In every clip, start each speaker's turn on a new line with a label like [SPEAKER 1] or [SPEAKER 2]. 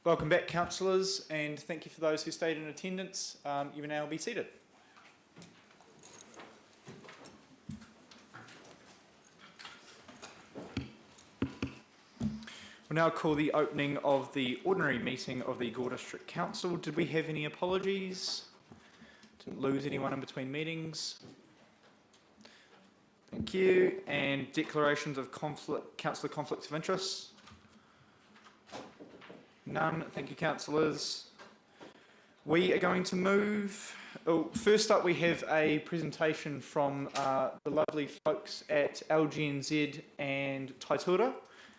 [SPEAKER 1] Welcome back, councillors, and thank you for those who stayed in attendance. You may now be seated. We'll now call the opening of the ordinary meeting of the Gore District Council. Did we have any apologies? Didn't lose anyone in between meetings? Thank you. And declarations of councillor conflicts of interest? None. Thank you, councillors. We are going to move. First up, we have a presentation from the lovely folks at LGNZ and Taitura.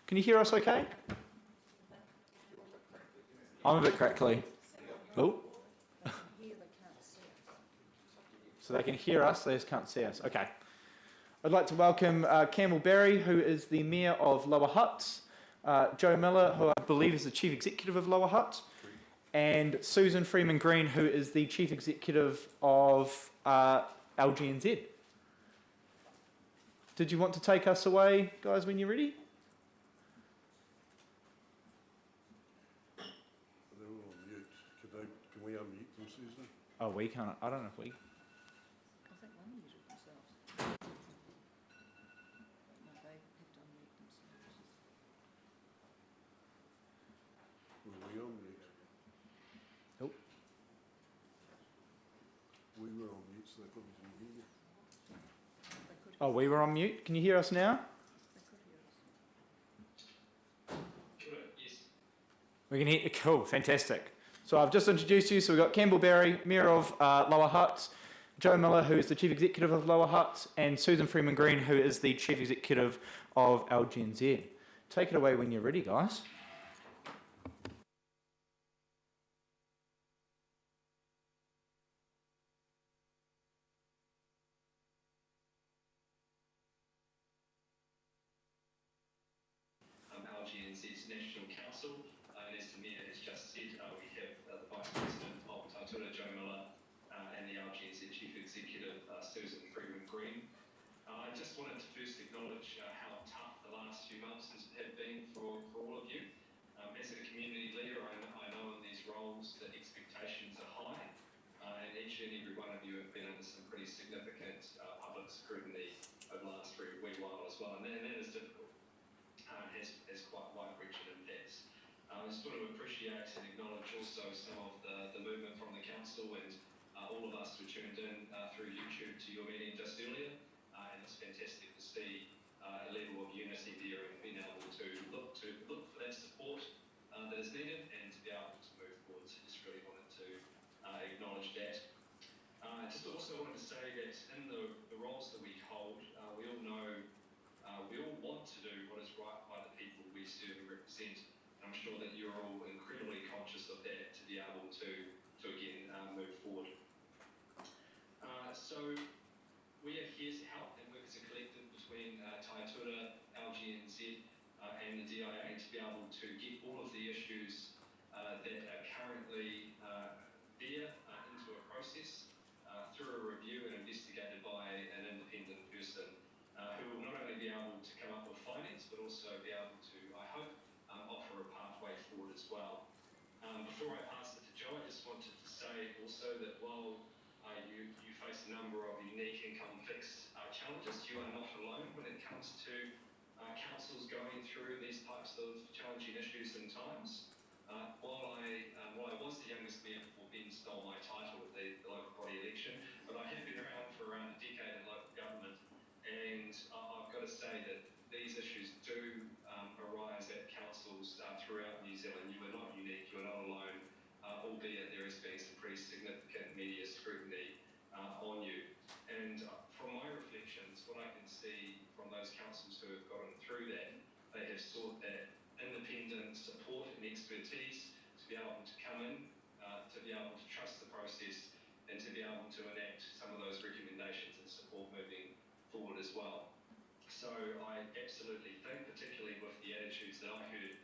[SPEAKER 1] Can you hear us okay? I'm a bit crackly. Oh. So they can hear us, they just can't see us. Okay. I'd like to welcome Campbell Barry, who is the Mayor of Lower Hutt, Joe Miller, who I believe is the Chief Executive of Lower Hutt, and Susan Freeman-Green, who is the Chief Executive of LGNZ. Did you want to take us away, guys, when you're ready?
[SPEAKER 2] They're all on mute. Can we unmute them, Susan?
[SPEAKER 1] Oh, we can't. I don't know if we...
[SPEAKER 3] I think one muted themselves. No, they have to unmute themselves.
[SPEAKER 2] Were we on mute?
[SPEAKER 1] Nope.
[SPEAKER 2] We were on mute, so they probably didn't hear you.
[SPEAKER 3] They could
[SPEAKER 1] Oh, we were on mute. Can you hear us now?
[SPEAKER 3] hear us.
[SPEAKER 4] Yes.
[SPEAKER 1] We can hear. Cool, fantastic. So I've just introduced you. So we've got Campbell Barry, Mayor of Lower Hutt, Joe Miller, who is the Chief Executive of Lower Hutt, and Susan Freeman-Green, who is the Chief Executive of LGNZ. Take it away when you're ready, guys.
[SPEAKER 4] LGNZ's National Council, and as the Mayor has just said, we have the Vice President of Taitura, Joe Miller, and the LGNZ Chief Executive, Susan Freeman-Green. I just wanted to first acknowledge how tough the last few months have been for all of you. As a community leader, I know in these roles that expectations are high, and each and every one of you have been under some pretty significant public scrutiny over the last wee while as well, and that is difficult. Has quite wide-reaching impacts. I just want to appreciate and acknowledge also some of the movement from the council and all of us who tuned in through YouTube to your meeting just earlier, and it's fantastic to see a level of unity there and being able to look for that support that is needed and to be able to move forward. So just really wanted to acknowledge that. Just also wanted to say that in the roles that we hold, we all know we all want to do what is right by the people we serve and represent. And I'm sure that you're all incredibly conscious of that to be able to again move forward. So we are here to help and work as a collective between Taitura, LGNZ and the DIA to be able to get all of the issues that are currently there into a process through a review and investigated by an independent person who will not only be able to come up with finance, but also be able to, I hope, offer a pathway forward as well. Before I pass it to Joe, I just wanted to say also that while you face a number of unique and complex challenges, you are not alone when it comes to councils going through these types of challenging issues and times. While I was the youngest mayor before Ben stole my title at the local body election, but I have been around for around a decade in local government. And I've got to say that these issues do arise at councils throughout New Zealand. You are not unique, you are not alone, albeit there has been some pretty significant media scrutiny on you. And from my reflections, what I can see from those councils who have gotten through that, they have sought that independent support and expertise to be able to come in, to be able to trust the process, and to be able to enact some of those recommendations and support moving forward as well. So I absolutely think, particularly with the attitudes that I heard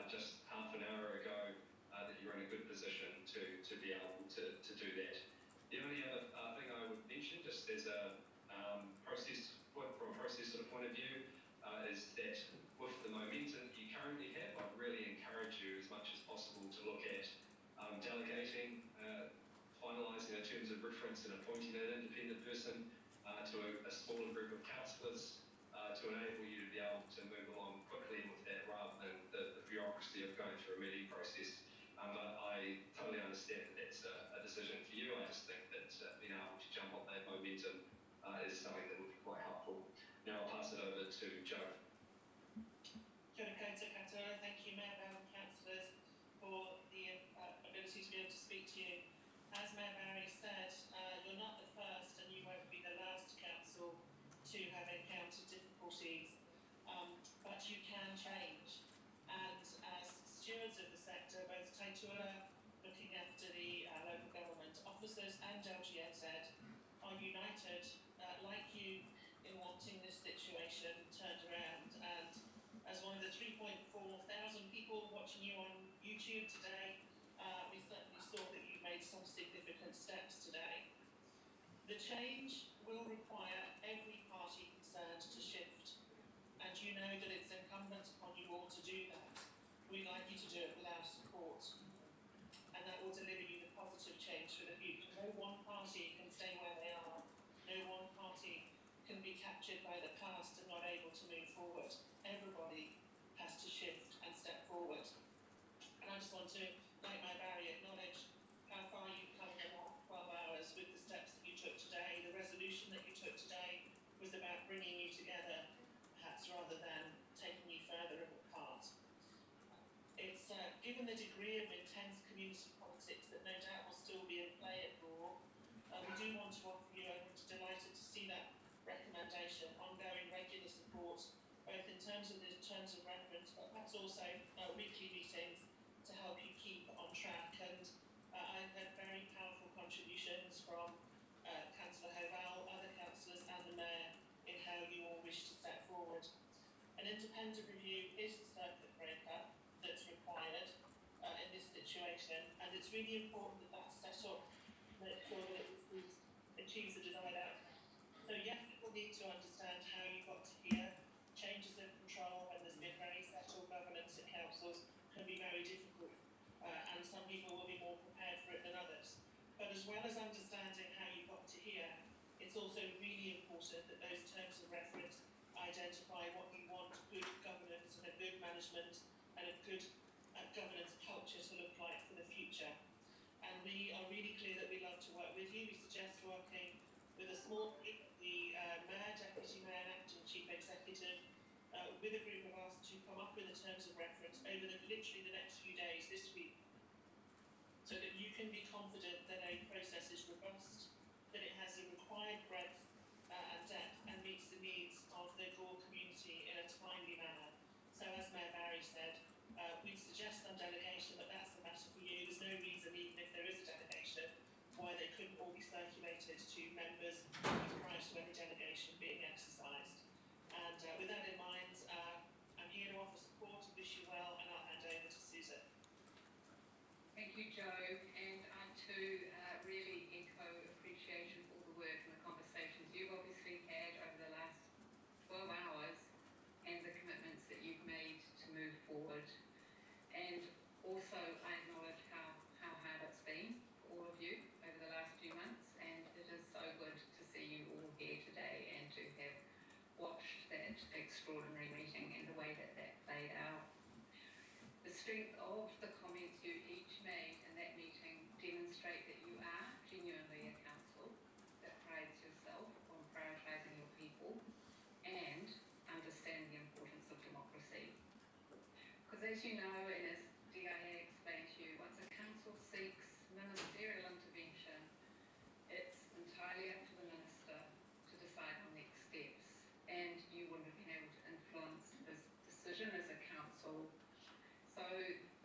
[SPEAKER 4] just half an hour ago, that you're in a good position to be able to do that. The only other thing I would mention, just as a from a process sort of point of view, is that with the momentum you currently have, I'd really encourage you as much as possible to reference and appointing an independent person to a smaller group of councillors to enable you to be able to move along quickly with that rather than the bureaucracy of going through a meeting process. But I totally understand that that's a decision for you. I just think that being able to jump on that momentum is something that would be quite helpful. Now I'll pass it over to Joe.
[SPEAKER 5] Kia ora koutou katoa. Thank you, Mayor Bell and councillors, for the ability to be able to speak to you. As Mayor Barry said, you're not the first and you won't be the last council to have encountered difficulties, but you can change. And as stewards of the sector, both Te Tuala, looking after the local government officers, and LGNZ are united, like you, in wanting this situation turned around. And as one of the 3.4 thousand people watching you on YouTube today, we certainly saw that you made some significant steps today. The change will require every party concerned to shift, and you know that it's incumbent upon you all to do that. We'd like you to do it with our support, and that will deliver you the positive change for the future. No one party can stay where they are. No one party can be captured by the past and not able to move forward. Everybody has to shift and step forward. And I just want to, like my Barry, acknowledge how far you've come in the last 12 hours with the steps that you took today. The resolution that you took today was about bringing you together, perhaps rather than taking you further apart. It's given the degree of intense community politics that no doubt will still be in play at Raw, we do want to offer you, and we're delighted to see that recommendation, ongoing regular support, both in terms of the terms of reference, but perhaps also weekly meetings to help you keep on track. And I've had very powerful contributions from Councillor Hoval, other councillors and the Mayor in how you all wish to step forward. An independent review is the circuit breaker that's required in this situation, and it's really important that that's set up to make sure that it achieves the desired outcome. So yes, people need to understand how you got to here. Changes of control when there's been very settled governance at councils can be very difficult, and some people will be more prepared for it than others. But as well as understanding how you got to here, it's also really important that those terms of reference identify what you want good governance and a good management and a good governance culture to look like for the future. And we are really clear that we love to work with you. We suggest working with a small group, the Mayor, Deputy Mayor and Acting Chief Executive, with a group of us to come up with the terms of reference over literally the next few days this week, so that you can be confident that a process is robust, that it has the required breadth and depth and meets the needs of the Gore community in a timely manner. So as Mayor Barry said, we'd suggest some delegation, but that's the matter for you. There's no reason, even if there is a delegation, why they couldn't all be circulated to members prior to any delegation being exercised. And with that in mind, I'm here to offer support and wish you well, and I'll hand over to Susan.
[SPEAKER 6] Thank you, Joe, and I too really echo appreciation for all the work and the conversations you've obviously had over the last 12 hours and the commitments that you've made to move forward. And also I acknowledge how hard it's been for all of you over the last few months, and it is so good to see you all here today and to have watched that extraordinary meeting and the way that played out. The strength of the comments you each made in that meeting demonstrate that you are genuinely a council that prides yourself on prioritising your people and understand the importance of democracy. Because as you know, and as DIA explained to you, once a council seeks ministerial intervention, it's entirely up to the minister to decide on next steps, and you wouldn't have been able to influence his decision as a council. So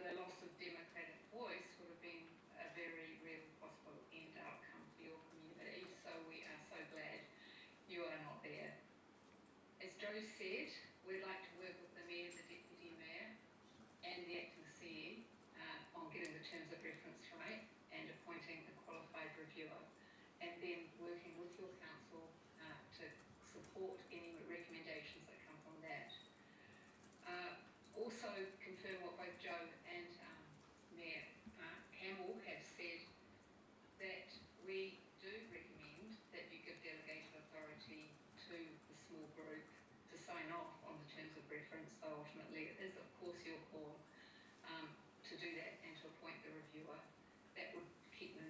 [SPEAKER 6] the loss of democratic voice would have been a very real possible end outcome for your community. So we are so glad you are not there. As Joe said, we'd like to work with the Mayor, the Deputy Mayor and the Acting CE on getting the terms of reference right and appointing a qualified reviewer, and then working with your council to support any recommendations that come from that. Also confirm what both Joe and Mayor Campbell have said, that we do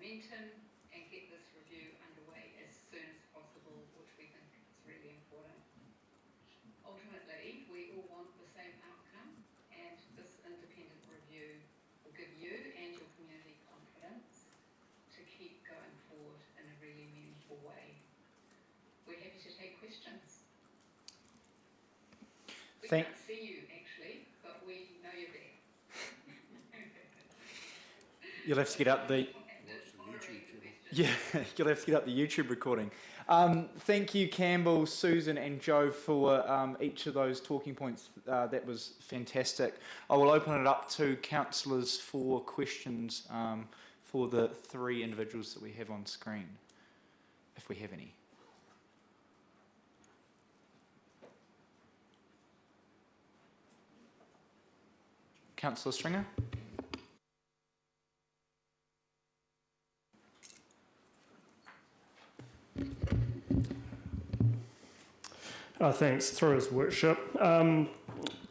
[SPEAKER 6] momentum and get this review underway as soon as possible, which we think is really important. Ultimately, we all want the same outcome, and this independent review will give you and your community confidence to keep going forward in a really meaningful way. We're happy to take questions. We
[SPEAKER 1] Thank-
[SPEAKER 6] can't see you actually, but we know you're there.
[SPEAKER 1] You'll have to get up the
[SPEAKER 2] Watch the YouTube channel.
[SPEAKER 1] yeah. You'll have to get up the YouTube recording. Thank you, Campbell, Susan, and Joe for each of those talking points. That was fantastic. I will open it up to councillors for questions for the three individuals that we have on screen, if we have any. Councillor Stringer.
[SPEAKER 7] Thanks. Through his worship.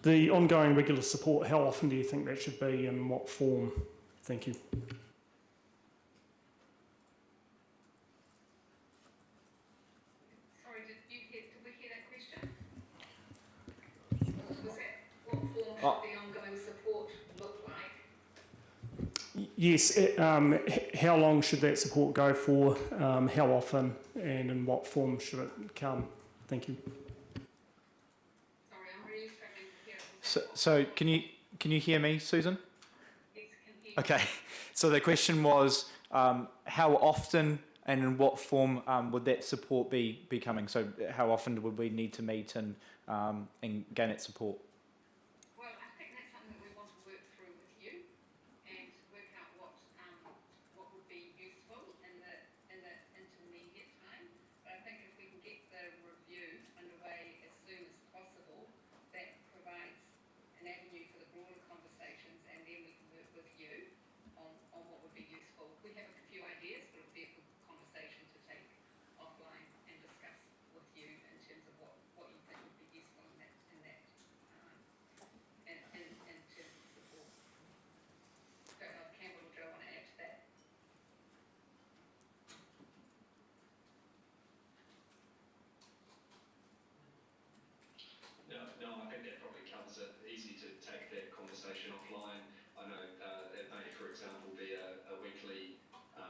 [SPEAKER 7] The ongoing regular support, how often do you think that should be and what form? Thank you.
[SPEAKER 6] Sorry, did we hear that question? Was that what form should the ongoing support look like?
[SPEAKER 7] Yes. How long should that support go for? How often and in what form should it come? Thank you.
[SPEAKER 6] Sorry, I'm really struggling to hear.
[SPEAKER 1] So can you hear me, Susan?
[SPEAKER 6] Yes, can hear you.
[SPEAKER 1] Okay. So the question was how often and in what form would that support be coming? So how often would we need to meet and gain that support?
[SPEAKER 6] Well, I think that's something that we want to work through with you and work out what would be useful in the intermediate time. But I think if we can get the review underway as soon as possible, that provides an avenue for the broader conversations, and then we can work with you on what would be useful. We have a few ideas, but it would be a good conversation to take offline and discuss with you in terms of what you think would be useful in that in terms of support. Don't know if Campbell or Joe want to add to that.
[SPEAKER 4] No, I think that probably covers it. Easy to take that conversation offline. I know it may, for example, be a weekly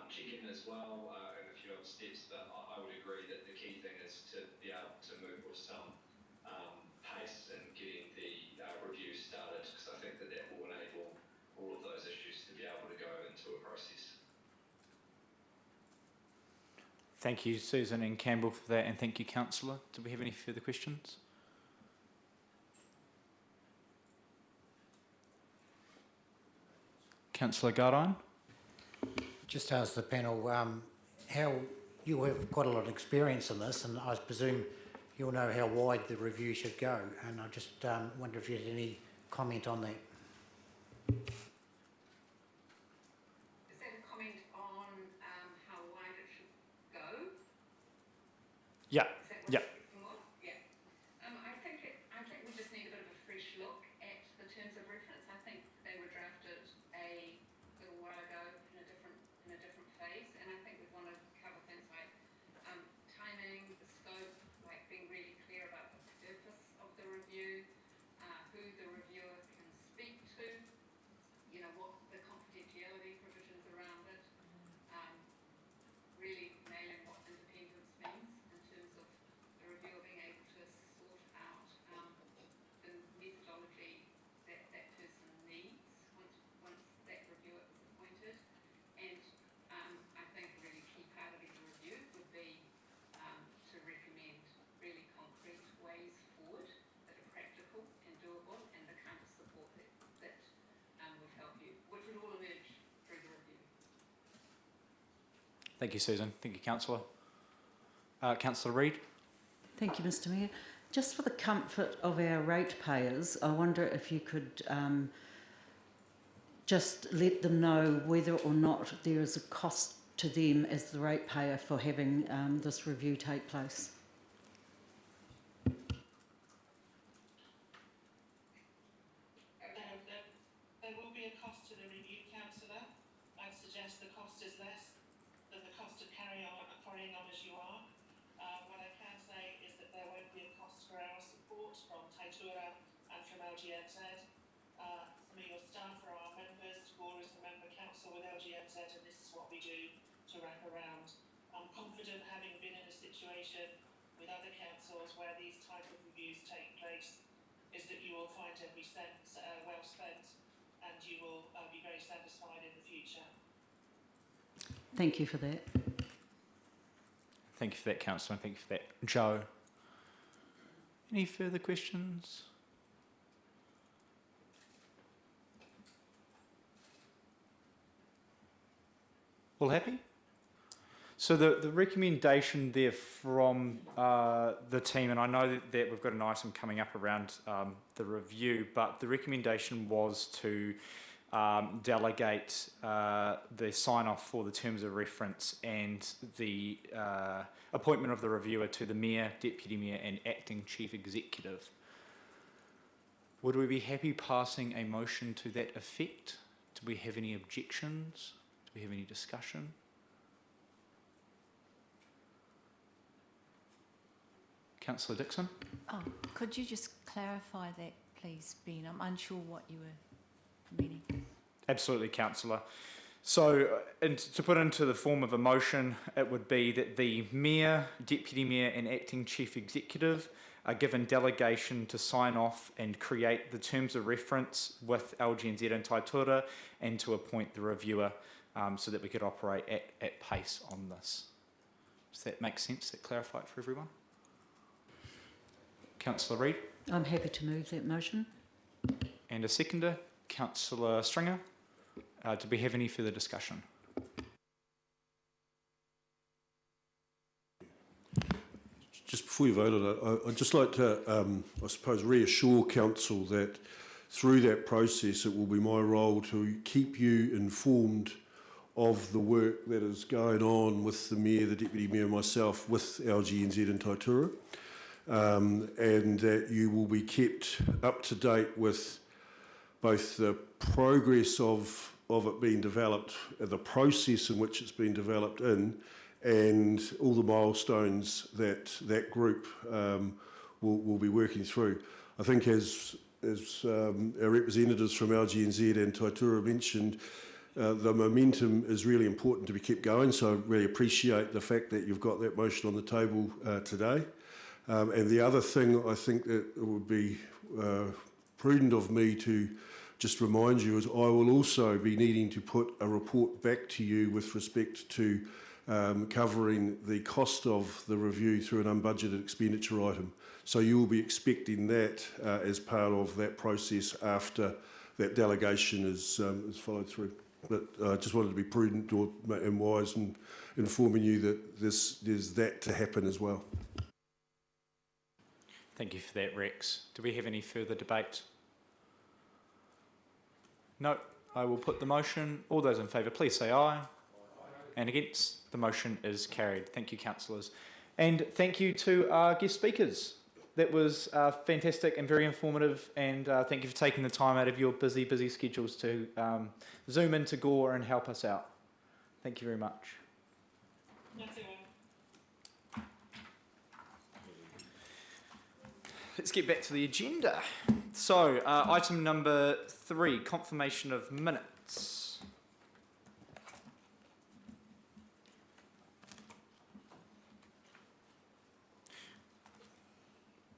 [SPEAKER 4] check-in as well, and a few other steps, but I would agree that the key thing is to be able to move with some pace in getting the review started, because I think that will enable all of those issues to be able to go into a process.
[SPEAKER 1] Thank you, Susan and Campbell, for that, and thank you, Councillor. Do we have any further questions? Councillor Gardine.
[SPEAKER 8] Just ask the panel how you have quite a lot of experience in this, and I presume you'll know how wide the review should go. And I just wonder if you had any comment on that.
[SPEAKER 6] Is that a comment on how wide it should go?
[SPEAKER 1] Yeah.
[SPEAKER 6] Is that what
[SPEAKER 1] Yeah.
[SPEAKER 6] you're looking for? Yeah. I think we just need a bit of a fresh look at the terms of reference. I think they were drafted a little while ago in a different phase, and I think we want to cover things like timing, the scope, like being really clear about the purpose of the review, who the reviewer can speak to, you know, what the confidentiality provisions around it, really nailing what independence means in terms of the reviewer being able to sort out the methodology that that person needs once that reviewer is appointed. And I think a really key part of any review would be to recommend really concrete ways forward that are practical and doable, and the kind of support that would help you, which would all emerge through the review.
[SPEAKER 1] Thank you, Susan. Thank you, Councillor. Councillor Reid.
[SPEAKER 3] Thank you, Mr Mayor. Just for the comfort of our ratepayers, I wonder if you could just let them know whether or not there is a cost to them as the ratepayer for having this review take place.
[SPEAKER 5] There will be a cost to the review, councillor. I'd suggest the cost is less LGMZ. Some of your staff are our members. GOR is the member council with LGMZ, and this is what we do to wrap around. I'm confident, having been in a situation with other councils where these type of reviews take place, is that you will find every cent well spent, and you will be very satisfied in the future.
[SPEAKER 3] Thank you for that.
[SPEAKER 1] Thank you for that, Councillor, and thank you for that, Joe. Any further questions? All happy? So the recommendation there from the team, and I know that we've got an item coming up around the review, but the recommendation was to delegate the sign-off for the terms of reference and the appointment of the reviewer to the Mayor, Deputy Mayor and Acting Chief Executive. Would we be happy passing a motion to that effect? Do we have any objections? Do we have any discussion? Councillor Dixon?
[SPEAKER 9] Oh, could you just clarify that, please, Ben? I'm unsure what you were meaning.
[SPEAKER 1] Absolutely, Councillor. So, and to put into the form of a motion, it would be that the Mayor, Deputy Mayor and Acting Chief Executive are given delegation to sign off and create the terms of reference with LGNZ and Taitura, and to appoint the reviewer so that we could operate at pace on this. Does that make sense? Does that clarify it for everyone? Councillor Reid?
[SPEAKER 3] I'm happy to move that motion.
[SPEAKER 1] And a seconder, Councillor Stringer. Do we have any further discussion?
[SPEAKER 2] Just before you vote on it, I'd just like to, I suppose, reassure Council that through that process it will be my role to keep you informed of the work that is going on with the Mayor, the Deputy Mayor and myself with LGNZ and Taitura, and that you will be kept up to date with both the progress of it being developed, the process in which it's been developed in, and all the milestones that that group will be working through. I think as our representatives from LGNZ and Taitura mentioned, the momentum is really important to be kept going, so I really appreciate the fact that you've got that motion on the table today. And the other thing I think that it would be prudent of me to just remind you is I will also be needing to put a report back to you with respect to covering the cost of the review through an unbudgeted expenditure item. So you will be expecting that as part of that process after that delegation is followed through. But I just wanted to be prudent and wise in informing you that there's that to happen as well.
[SPEAKER 1] Thank you for that, Rex. Do we have any further debate? No. I will put the motion. All those in favour, please say aye. And against, the motion is carried. Thank you, councillors. And thank you to our guest speakers. That was fantastic and very informative, and thank you for taking the time out of your busy schedules to zoom into GOR and help us out. Thank you very much.
[SPEAKER 5] That's it.
[SPEAKER 1] Let's get back to the agenda. So, item number 3, confirmation of minutes.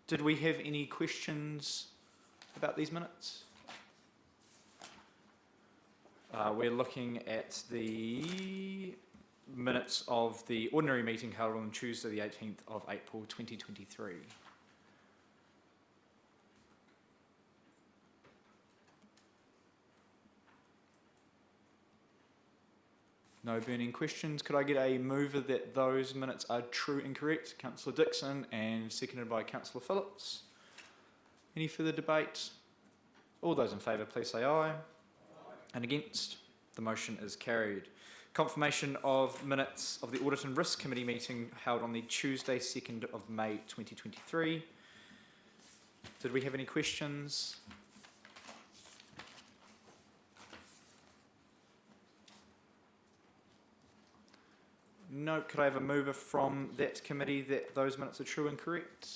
[SPEAKER 1] Did we have any questions about these minutes? We're looking at the minutes of the ordinary meeting held on Tuesday the 18th of April 2023. No burning questions. Could I get a mover that those minutes are true and correct? Councillor Dixon, and seconded by Councillor Phillips. Any further debate? All those in favour, please say aye. And against? The motion is carried. Confirmation of minutes of the Audit and Risk Committee meeting held on the Tuesday 2nd of May 2023. Did we have any questions? No. Could I have a mover from that committee that those minutes are true and correct?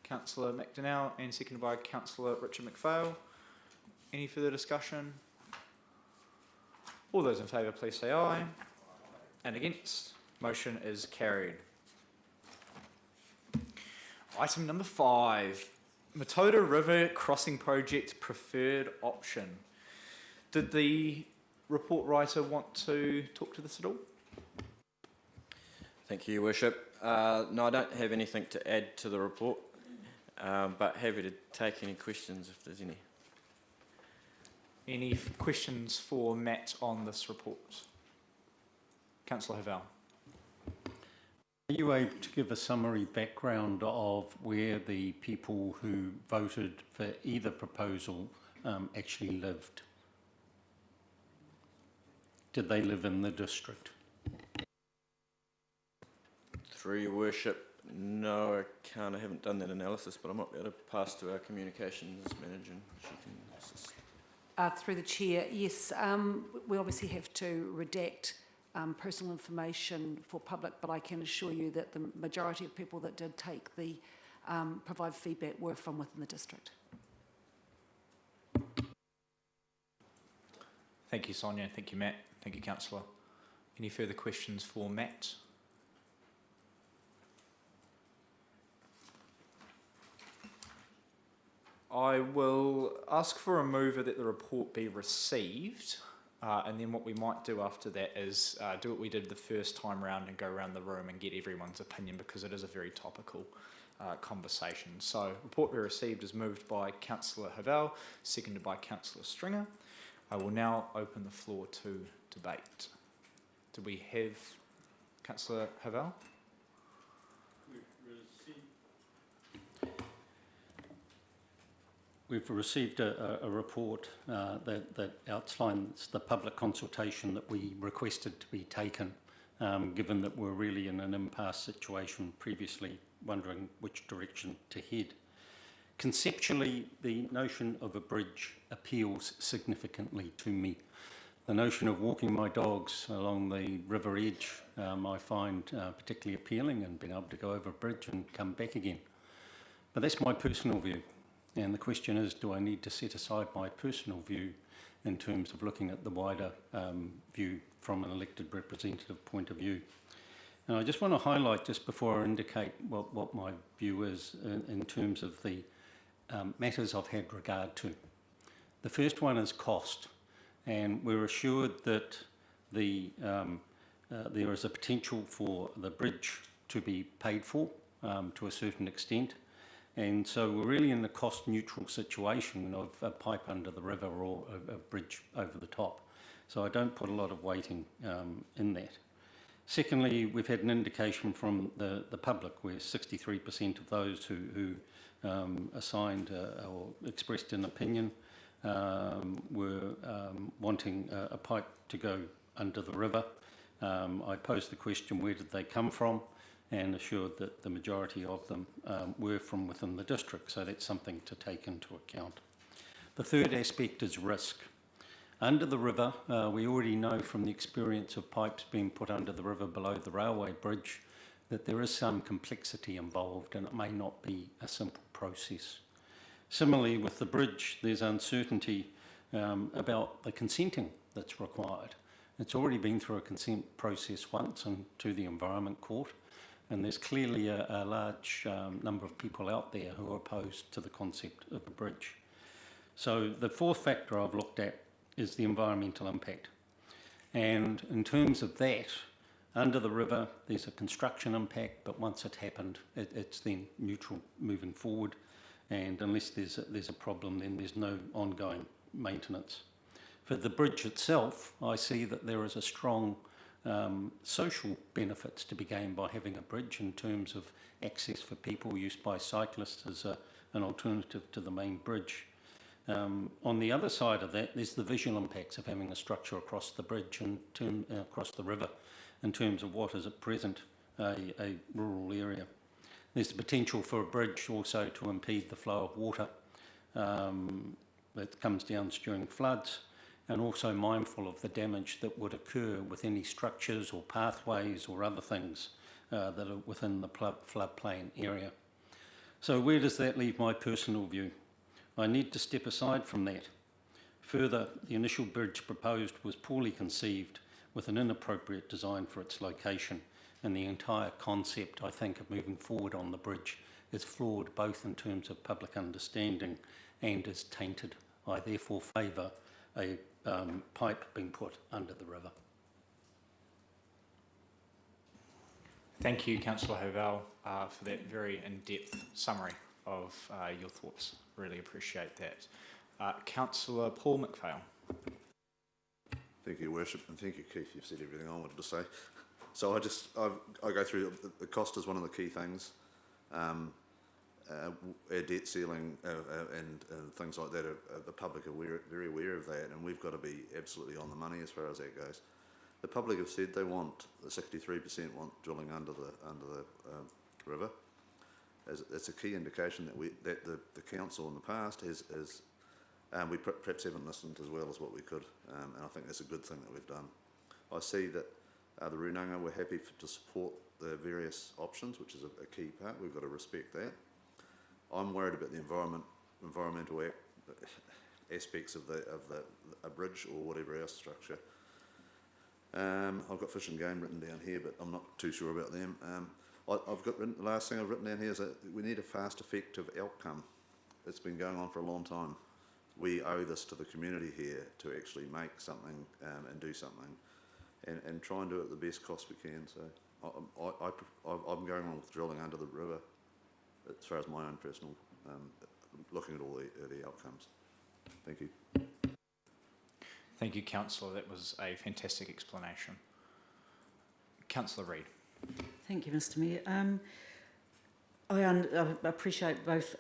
[SPEAKER 1] Councillor McDonnell, and seconded by Councillor Richard McPhail. Any further discussion? All those in favour, please say aye. And against? Motion is carried. Item number 5, Matoda River Crossing Project preferred option. Did the report writer want to talk to this at all?
[SPEAKER 10] Thank you, Your Worship. No, I don't have anything to add to the report, but happy to take any questions if there's any.
[SPEAKER 1] Any questions for Matt on this report? Councillor Havel.
[SPEAKER 11] Are you able to give a summary background of where the people who voted for either proposal actually lived? Did they live in the district?
[SPEAKER 10] Through Your Worship, no, I can't. I haven't done that analysis, but I might be able to pass to our communications manager and she can assist.
[SPEAKER 12] Through the chair, yes, we obviously have to redact personal information for public, but I can assure you that the majority of people that did take the provide feedback were from within the district.
[SPEAKER 1] Thank you, Sonia. Thank you, Matt. Thank you, Councillor. Any further questions for Matt? I will ask for a mover that the report be received, and then what we might do after that is do what we did the first time round and go around the room and get everyone's opinion, because it is a very topical conversation. So, report be received is moved by Councillor Havel, seconded by Councillor Stringer. I will now open the floor to debate. Do we have Councillor Havel?
[SPEAKER 11] We've received a report that outlines the public consultation that we requested to be taken, given that we're really in an impasse situation previously, wondering which direction to head. Conceptually, the notion of a bridge appeals significantly to me. The notion of walking my dogs along the river edge I find particularly appealing, and being able to go over a bridge and come back again. But that's my personal view. And the question is, do I need to set aside my personal view in terms of looking at the wider view from an elected representative point of view? And I just want to highlight, just before I indicate what my view is in terms of the matters I've had regard to. The first one is cost. And we're assured that there is a potential for the bridge to be paid for to a certain extent. And so we're really in the cost neutral situation of a pipe under the river or a bridge over the top. So I don't put a lot of weighting in that. Secondly, we've had an indication from the public where 63% of those who assigned or expressed an opinion were wanting a pipe to go under the river. I posed the question, where did they come from? And assured that the majority of them were from within the district, so that's something to take into account. The third aspect is risk. Under the river, we already know from the experience of pipes being put under the river below the railway bridge that there is some complexity involved and it may not be a simple process. Similarly, with the bridge, there's uncertainty about the consenting that's required. It's already been through a consent process once and to the Environment Court. And there's clearly a large number of people out there who are opposed to the concept of a bridge. So the fourth factor I've looked at is the environmental impact. And in terms of that, under the river, there's a construction impact, but once it's happened, it's then neutral moving forward. And unless there's a problem, then there's no ongoing maintenance. For the bridge itself, I see that there is a strong social benefits to be gained by having a bridge in terms of access for people, used by cyclists as an alternative to the main bridge. On the other side of that, there's the visual impacts of having a structure across the bridge and across the river in terms of what is at present a rural area. There's the potential for a bridge also to impede the flow of water that comes down during floods, and also mindful of the damage that would occur with any structures or pathways or other things that are within the floodplain area. So where does that leave my personal view? I need to step aside from that. Further, the initial bridge proposed was poorly conceived with an inappropriate design for its location, and the entire concept, I think, of moving forward on the bridge is flawed both in terms of public understanding and is tainted. I therefore favour a pipe being put under the river.
[SPEAKER 1] Thank you, Councillor Hovell, for that very in-depth summary of your thoughts. Really appreciate that. Councillor Paul McPhail.
[SPEAKER 13] Thank you, Your Worship, and thank you, Keith. You've said everything I wanted to say. So I go through the cost is one of the key things. Our debt ceiling and things like that. The public are very aware of that, and we've got to be absolutely on the money as far as that goes. The public have said they want the 63% want drilling under the river. It's a key indication that the council in the past has we perhaps haven't listened as well as what we could, and I think that's a good thing that we've done. I see that the Runanga were happy to support the various options, which is a key part. We've got to respect that. I'm worried about the environmental aspects of a bridge or whatever else structure. I've got fish and game written down here, but I'm not too sure about them. The last thing I've written down here is that we need a fast, effective outcome. It's been going on for a long time. We owe this to the community here to actually make something and do something, and try and do it at the best cost we can. So I'm going on with drilling under the river, as far as my own personal looking at all the outcomes. Thank you.
[SPEAKER 1] Thank you, Councillor. That was a fantastic explanation. Councillor Reid.
[SPEAKER 3] Thank you, Mr Mayor. I appreciate both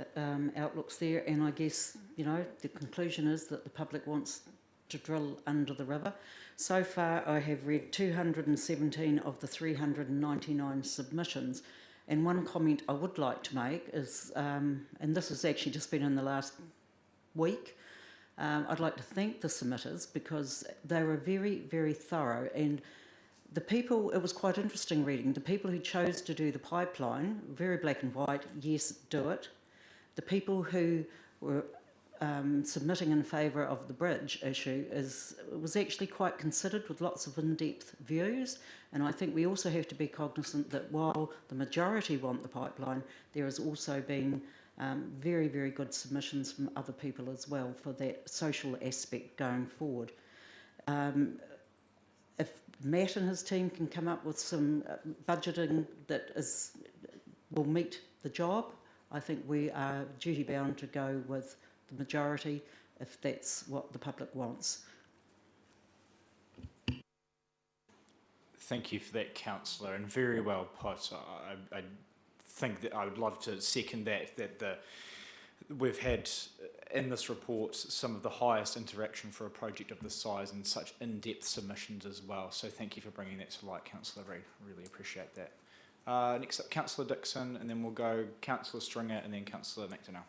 [SPEAKER 3] outlooks there, and I guess, you know, the conclusion is that the public wants to drill under the river. So far, I have read 217 of the 399 submissions, and one comment I would like to make is, and this has actually just been in the last week, I'd like to thank the submitters because they were very, very thorough, and the people, it was quite interesting reading, the people who chose to do the pipeline, very black and white, yes, do it. The people who were submitting in favour of the bridge issue was actually quite considered with lots of in-depth views, and I think we also have to be cognisant that while the majority want the pipeline, there has also been very, very good submissions from other people as well for that social aspect going forward. If Matt and his team can come up with some budgeting that will meet the job, I think we are duty bound to go with the majority if that's what the public wants.
[SPEAKER 1] Thank you for that, Councillor, and very well put. I think that I would love to second that we've had in this report some of the highest interaction for a project of this size and such in-depth submissions as well. So thank you for bringing that to light, Councillor Reid. Really appreciate that. Next up, Councillor Dixon, and then we'll go Councillor Stringer and then Councillor McDonnell.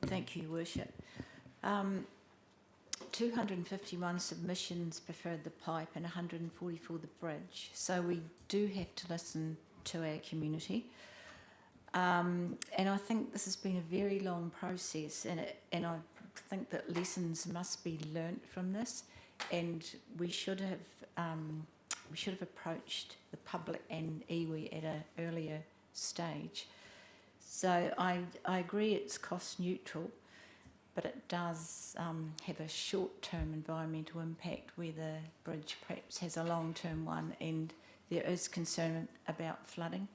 [SPEAKER 9] Thank you, Worship. 251 submissions preferred the pipe and 140 for the bridge. So we do have to listen to our community. And I think this has been a very long process, and I think that lessons must be learnt from this, and we should have approached the public and iwi at an earlier stage. So I agree it's cost neutral, but it does have a short-term environmental impact where the bridge perhaps has a long-term one, and there is concern about flooding.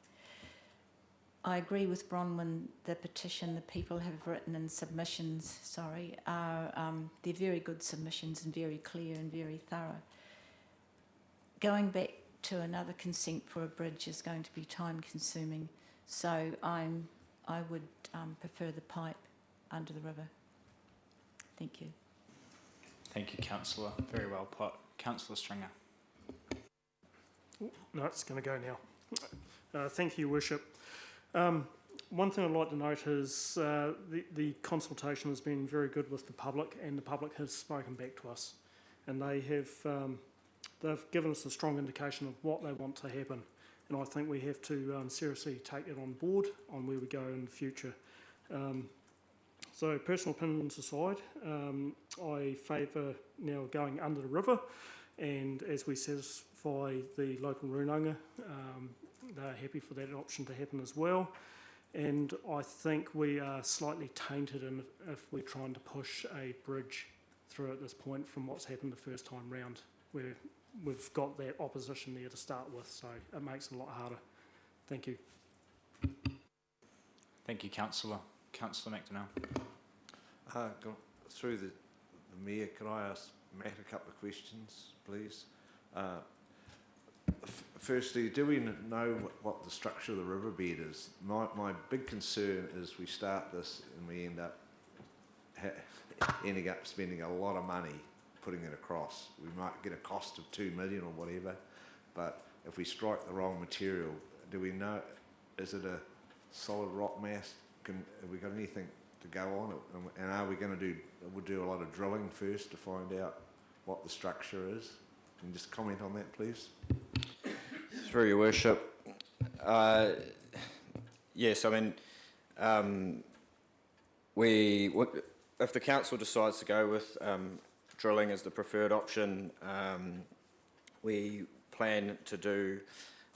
[SPEAKER 9] I agree with Bronwyn, the petition the people have written in submissions, they're very good submissions and very clear and very thorough. Going back to another consent for a bridge is going to be time consuming, so I would prefer the pipe under the river. Thank you.
[SPEAKER 1] Thank you, Councillor. Very well put. Councillor Stringer.
[SPEAKER 7] No, it's going to go now. Thank you, Worship. One thing I'd like to note is the consultation has been very good with the public, and the public has spoken back to us, and they've given us a strong indication of what they want to happen, and I think we have to seriously take it on board on where we go in the future. So personal opinions aside, I favour now going under the river, and as we satisfy the local runanga, they're happy for that option to happen as well. And I think we are slightly tainted in if we're trying to push a bridge through at this point from what's happened the first time round, where we've got that opposition there to start with, so it makes it a lot harder. Thank you.
[SPEAKER 1] Thank you, Councillor. Councillor McDonnell.
[SPEAKER 14] Through the Mayor, can I ask Matt a couple of questions, please? Firstly, do we know what the structure of the riverbed is? My big concern is we start this and we end up ending up spending a lot of money putting it across. We might get a cost of 2 million or whatever, but if we strike the wrong material, do we know, is it a solid rock mass? Have we got anything to go on? And are we going to do a lot of drilling first to find out what the structure is? Can you just comment on that, please?
[SPEAKER 10] Through your worship, yes, I mean, if the council decides to go with drilling as the preferred option, we plan to do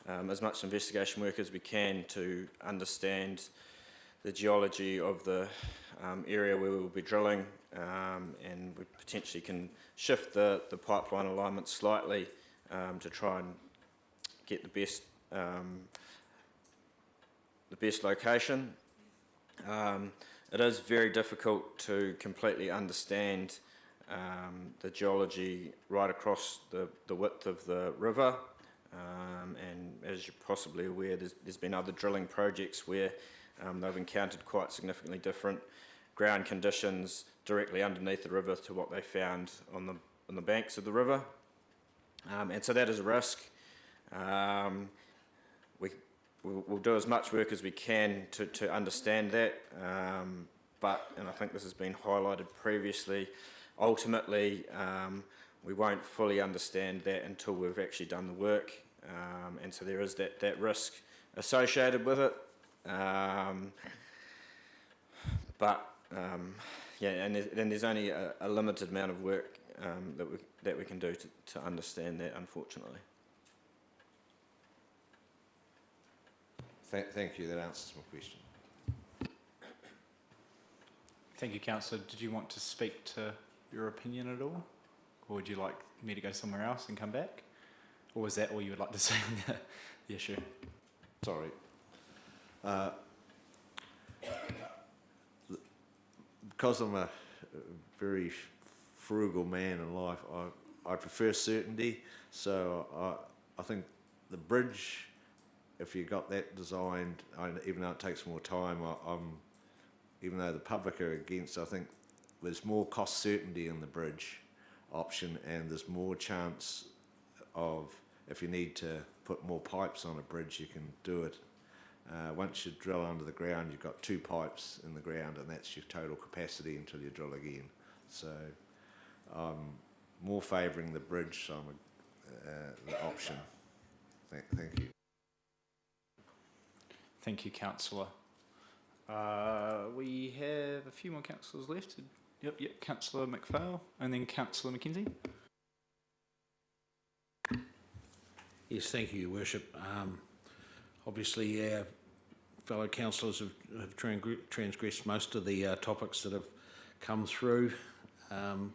[SPEAKER 10] as much investigation work as we can to understand the geology of the area where we will be drilling, and we potentially can shift the pipeline alignment slightly to try and get the best location. It is very difficult to completely understand the geology right across the width of the river, and as you're possibly aware, there's been other drilling projects where they've encountered quite significantly different ground conditions directly underneath the river to what they found on the banks of the river, and so that is a risk. We'll do as much work as we can to understand that, but, and I think this has been highlighted previously, ultimately we won't fully understand that until we've actually done the work, and so there is that risk associated with it. Yeah, and there's only a limited amount of work that we can do to understand that, unfortunately.
[SPEAKER 14] Thank you, that answers my question.
[SPEAKER 1] Thank you, Councillor. Did you want to speak to your opinion at all? Or would you like me to go somewhere else and come back? Or was that all you would like to say on the issue?
[SPEAKER 14] Sorry. Because I'm a very frugal man in life, I prefer certainty. So I think the bridge, if you got that designed, even though it takes more time, even though the public are against, I think there's more cost certainty in the bridge option, and there's more chance of, if you need to put more pipes on a bridge, you can do it. Once you drill under the ground, you've got 2 pipes in the ground, and that's your total capacity until you drill again. So I'm more favouring the bridge the option. Thank you.
[SPEAKER 1] Thank you, Councillor. We have a few more councillors left. Yep, Councillor McPhail, and then Councillor McKenzie.
[SPEAKER 15] Yes, thank you, Your Worship. Obviously, our fellow councillors have transgressed most of the topics that have come through, and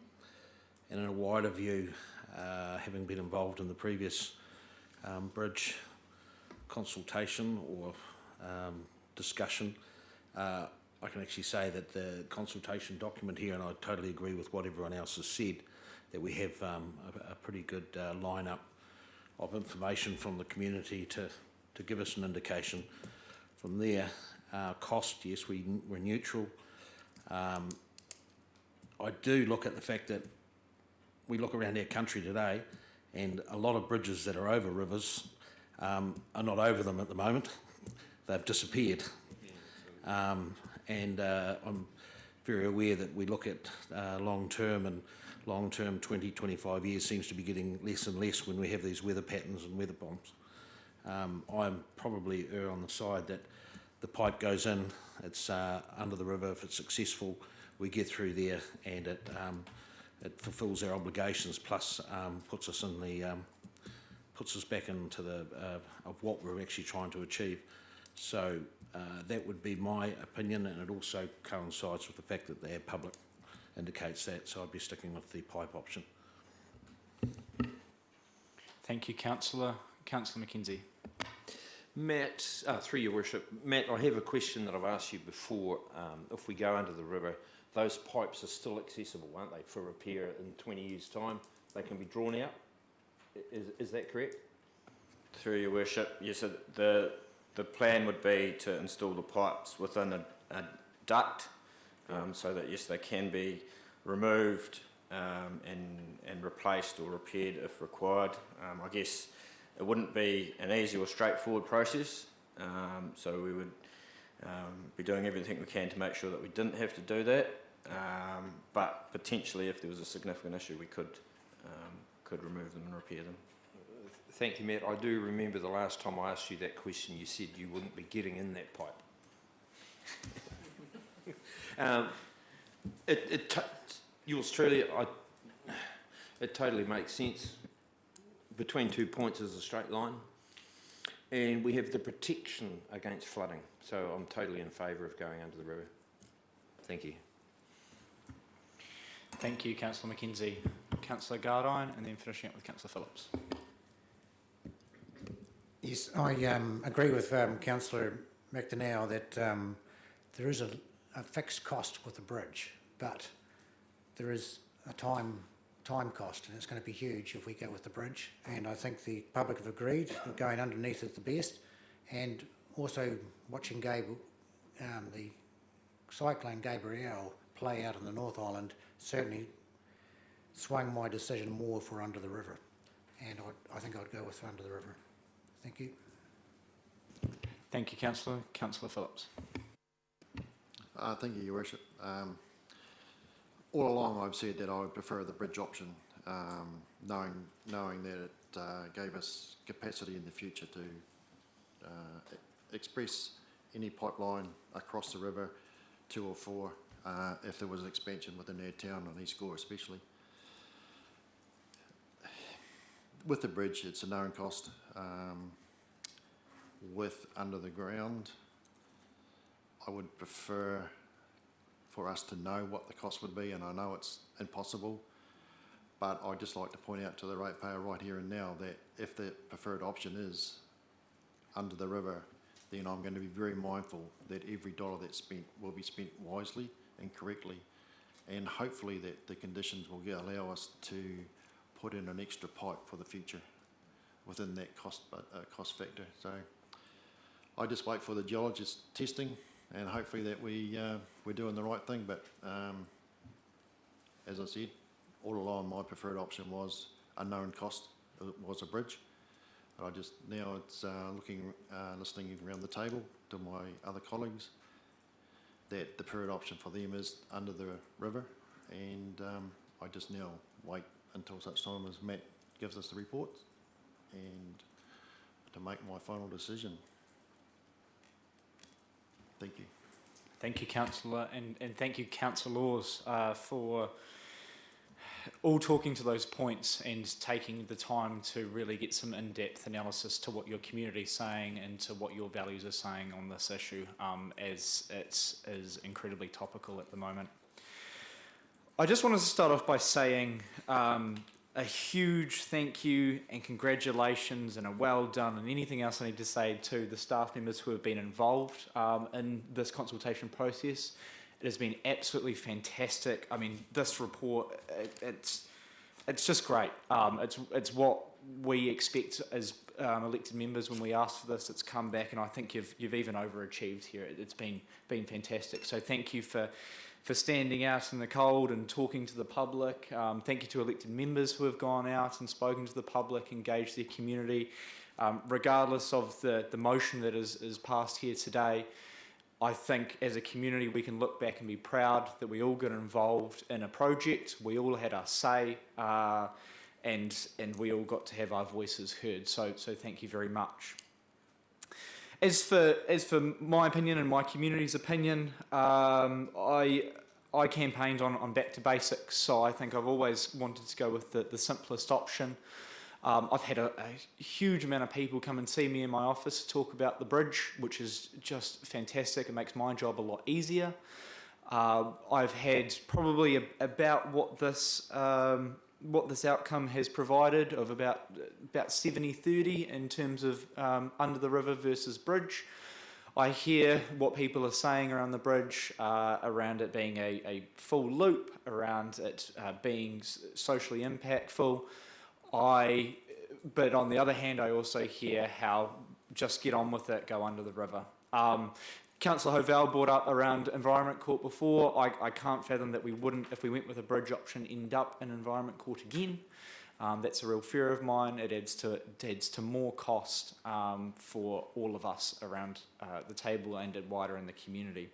[SPEAKER 15] in a wider view, having been involved in the previous bridge consultation or discussion, I can actually say that the consultation document here, and I totally agree with what everyone else has said, that we have a pretty good line-up of information from the community to give us an indication. From there, cost, yes, we're neutral. I do look at the fact that we look around our country today, and a lot of bridges that are over rivers are not over them at the moment. They've disappeared. And I'm very aware that we look at long-term, and long-term 20, 25 years seems to be getting less and less when we have these weather patterns and weather bombs. I'm probably on the side that the pipe goes in, it's under the river. If it's successful, we get through there, and it fulfills our obligations, plus puts us back into the of what we're actually trying to achieve. So that would be my opinion, and it also coincides with the fact that the public indicates that. So I'd be sticking with the pipe option.
[SPEAKER 1] Thank you, Councillor. Councillor Mackenzie.
[SPEAKER 16] Matt, through your worship, Matt, I have a question that I've asked you before. If we go under the river, those pipes are still accessible, aren't they, for repair in 20 years' time? They can be drawn out. Is that correct?
[SPEAKER 10] Through your worship, yes. The plan would be to install the pipes within a duct, so that yes, they can be removed and replaced or repaired if required. I guess it wouldn't be an easy or straightforward process, so we would be doing everything we can to make sure that we didn't have to do that, but potentially if there was a significant issue we could remove them and repair them.
[SPEAKER 16] Thank you, Matt. I do remember the last time I asked you that question, you said you wouldn't be getting in that pipe. Yours truly, it totally makes sense. Between 2 points is a straight line, and we have the protection against flooding, so I'm totally in favour of going under the river. Thank you.
[SPEAKER 1] Thank you, Councillor Mackenzie. Councillor Gardine, and then finishing up with Councillor Phillips.
[SPEAKER 8] Yes, I agree with Councillor McDonnell that there is a fixed cost with the bridge, but there is a time cost, and it's going to be huge if we go with the bridge. And I think the public have agreed that going underneath is the best. And also watching the Cyclone Gabrielle play out in the North Island certainly swung my decision more for under the river. And I think I'd go with under the river. Thank you.
[SPEAKER 1] Thank you, Councillor. Councillor Phillips.
[SPEAKER 17] Thank you, Your Worship. All along I've said that I would prefer the bridge option, knowing that it gave us capacity in the future to express any pipeline across the river, 2 or 4, if there was an expansion within our town, on East Gore especially. With the bridge, it's a known cost. With under the ground, I would prefer for us to know what the cost would be, and I know it's impossible, but I'd just like to point out to the ratepayer right here and now that if the preferred option is under the river, then I'm going to be very mindful that every dollar that's spent will be spent wisely and correctly, and hopefully that the conditions will allow us to put in an extra pipe for the future within that cost factor. So I just wait for the geologist testing, and hopefully that we're doing the right thing. But as I said, all along my preferred option was a known cost, was a bridge. But I just now it's listening around the table to my other colleagues that the preferred option for them is under the river, and I just now wait until such time as Matt gives us the report and to make my final decision. Thank you.
[SPEAKER 1] Thank you, Councillor, and thank you, Councillors, for all talking to those points and taking the time to really get some in-depth analysis to what your community is saying and to what your values are saying on this issue, as it is incredibly topical at the moment. I just wanted to start off by saying a huge thank you and congratulations and a well done and anything else I need to say to the staff members who have been involved in this consultation process. It has been absolutely fantastic. I mean, this report, it's just great. It's what we expect as elected members when we ask for this. It's come back, and I think you've even overachieved here. It's been fantastic. So thank you for standing out in the cold and talking to the public. Thank you to elected members who have gone out and spoken to the public, engaged their community. Regardless of the motion that is passed here today, I think as a community we can look back and be proud that we all got involved in a project, we all had our say, and we all got to have our voices heard. So thank you very much. As for my opinion and my community's opinion, I campaigned on back to basics, so I think I've always wanted to go with the simplest option. I've had a huge amount of people come and see me in my office to talk about the bridge, which is just fantastic. It makes my job a lot easier. I've had probably about what this outcome has provided of about 70-30 in terms of under the river versus bridge. I hear what people are saying around the bridge, around it being a full loop, around it being socially impactful. But on the other hand, I also hear how just get on with it, go under the river. Councillor Hovell brought up around Environment Court before. I can't fathom that we wouldn't, if we went with a bridge option, end up in Environment Court again. That's a real fear of mine. It adds to more cost for all of us around the table and wider in the community.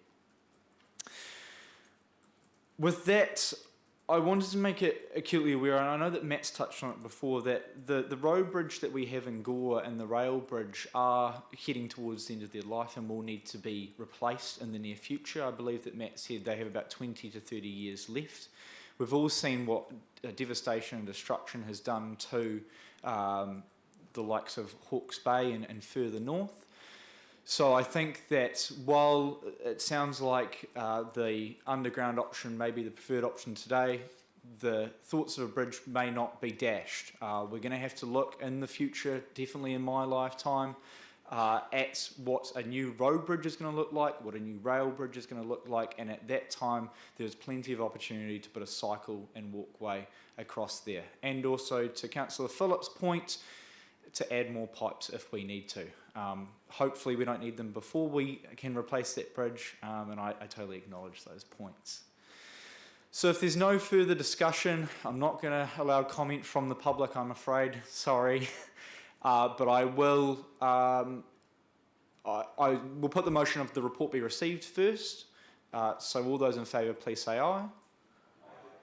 [SPEAKER 1] With that, I wanted to make it acutely aware, and I know that Matt's touched on it before, that the road bridge that we have in Gore and the rail bridge are heading towards the end of their life and will need to be replaced in the near future. I believe that Matt said they have about 20 to 30 years left. We've all seen what devastation and destruction has done to the likes of Hawke's Bay and further north. So I think that while it sounds like the underground option may be the preferred option today, the thoughts of a bridge may not be dashed. We're going to have to look in the future, definitely in my lifetime, at what a new road bridge is going to look like, what a new rail bridge is going to look like, and at that time there's plenty of opportunity to put a cycle and walkway across there. And also, to Councillor Phillips' point, to add more pipes if we need to. Hopefully we don't need them before we can replace that bridge, and I totally acknowledge those points. So if there's no further discussion, I'm not going to allow comment from the public, I'm afraid, sorry. But I will put the motion of the report be received first. So all those in favour, please say aye.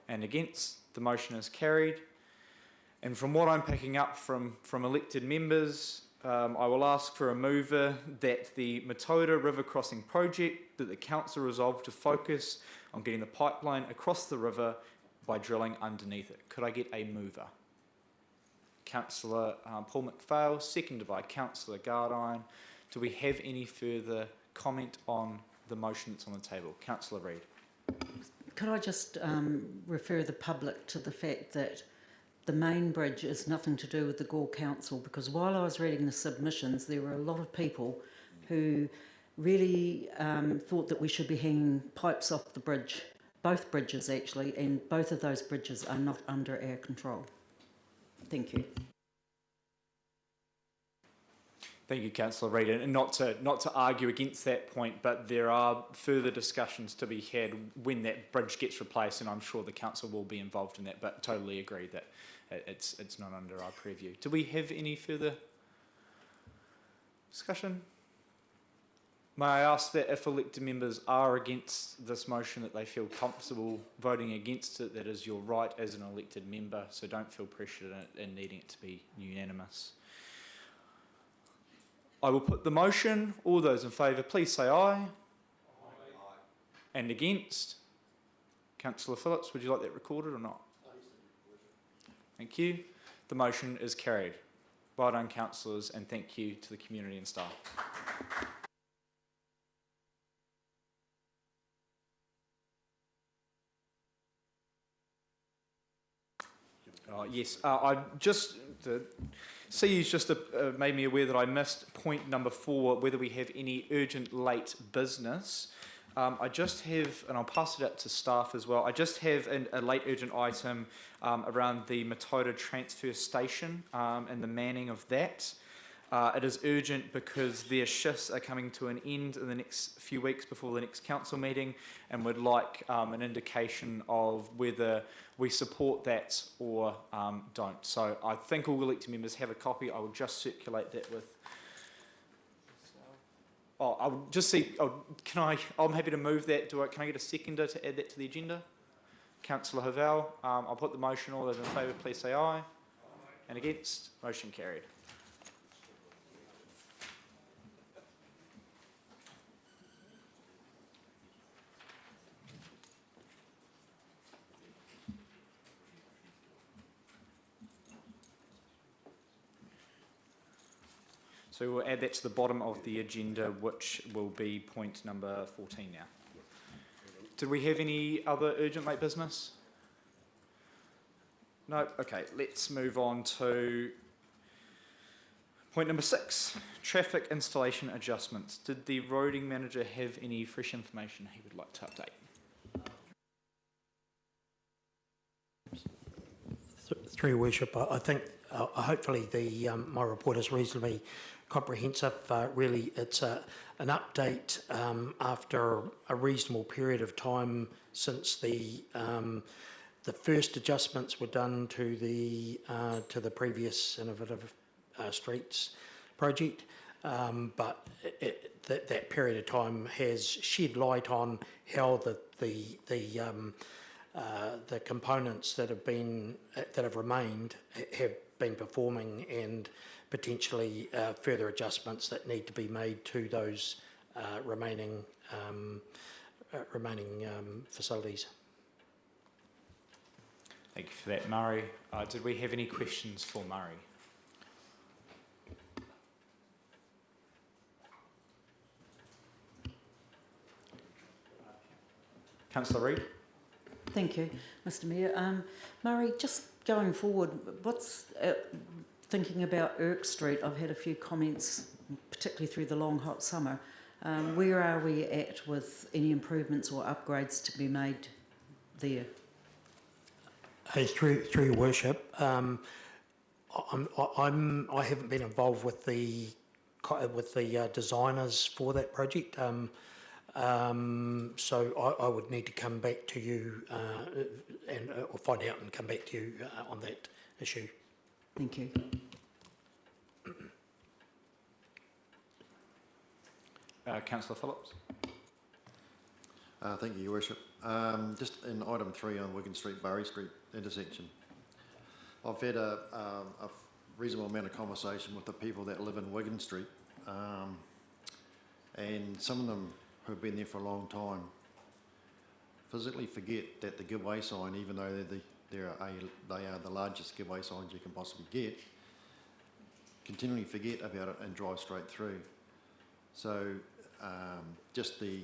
[SPEAKER 1] And against, the motion is carried. And from what I'm picking up from elected members, I will ask for a mover that the Matoda River Crossing project, that the council resolve to focus on getting the pipeline across the river by drilling underneath it. Could I get a mover? Councillor Paul McPhail, seconded by Councillor Gardine. Do we have any further comment on the motion that's on the table? Councillor Reid.
[SPEAKER 3] Could I just refer the public to the fact that the main bridge is nothing to do with the Gore Council, because while I was reading the submissions, there were a lot of people who really thought that we should be hanging pipes off the bridge, both bridges actually, and both of those bridges are not under our control. Thank you.
[SPEAKER 1] Thank you, Councillor Reid. And not to argue against that point, but there are further discussions to be had when that bridge gets replaced, and I'm sure the council will be involved in that, but totally agree that it's not under our purview. Do we have any further discussion? May I ask that if elected members are against this motion, that they feel comfortable voting against it? That is your right as an elected member, so don't feel pressured in needing it to be unanimous. I will put the motion. All those in favour, please say aye. Aye. And against? Councillor Phillips, would you like that recorded or not? Thank you. The motion is carried. Well done, councillors, and thank you to the community and staff. Yes, I just... CU's just made me aware that I missed point number 4, whether we have any urgent late business. I just have, and I'll pass it out to staff as well, I just have a late urgent item around the Matoda transfer station and the manning of that. It is urgent because their shifts are coming to an end in the next few weeks before the next council meeting, and would like an indication of whether we support that or don't. So I think all elected members have a copy. I will just circulate that with... Oh, I'll just see... Oh, I'm happy to move that. Can I get a seconder to add that to the agenda? Councillor Hovell. I'll put the motion. All those in favour, please say aye. Aye. And against? Motion carried. So we'll add that to the bottom of the agenda, which will be point number 14 now. Did we have any other urgent late business? No? Okay, let's move on to point number 6, traffic installation adjustments. Did the roading manager have any fresh information he would like to update?
[SPEAKER 18] Through your worship, I think hopefully my report is reasonably comprehensive. Really, it's an update after a reasonable period of time since the first adjustments were done to the previous innovative streets project. But that period of time has shed light on how the components that have remained have been performing, and potentially further adjustments that need to be made to those remaining facilities.
[SPEAKER 1] Thank you for that, Murray. Did we have any questions for Murray? Councillor Reid.
[SPEAKER 3] Thank you, Mr Mayor. Murray, just going forward, what's thinking about Irk Street? I've had a few comments, particularly through the long hot summer. Where are we at with any improvements or upgrades to be made there?
[SPEAKER 18] Through your worship, I haven't been involved with the designers for that project. So I would need to come back to you or find out and come back to you on that issue.
[SPEAKER 3] Thank you.
[SPEAKER 1] Councillor Phillips.
[SPEAKER 17] Thank you, Your Worship. Just in item 3 on Wigan Street, Barry Street intersection, I've had a reasonable amount of conversation with the people that live in Wigan Street, and some of them who've been there for a long time physically forget that the give way sign, even though they are the largest give way signs you can possibly get, continually forget about it and drive straight through. So just the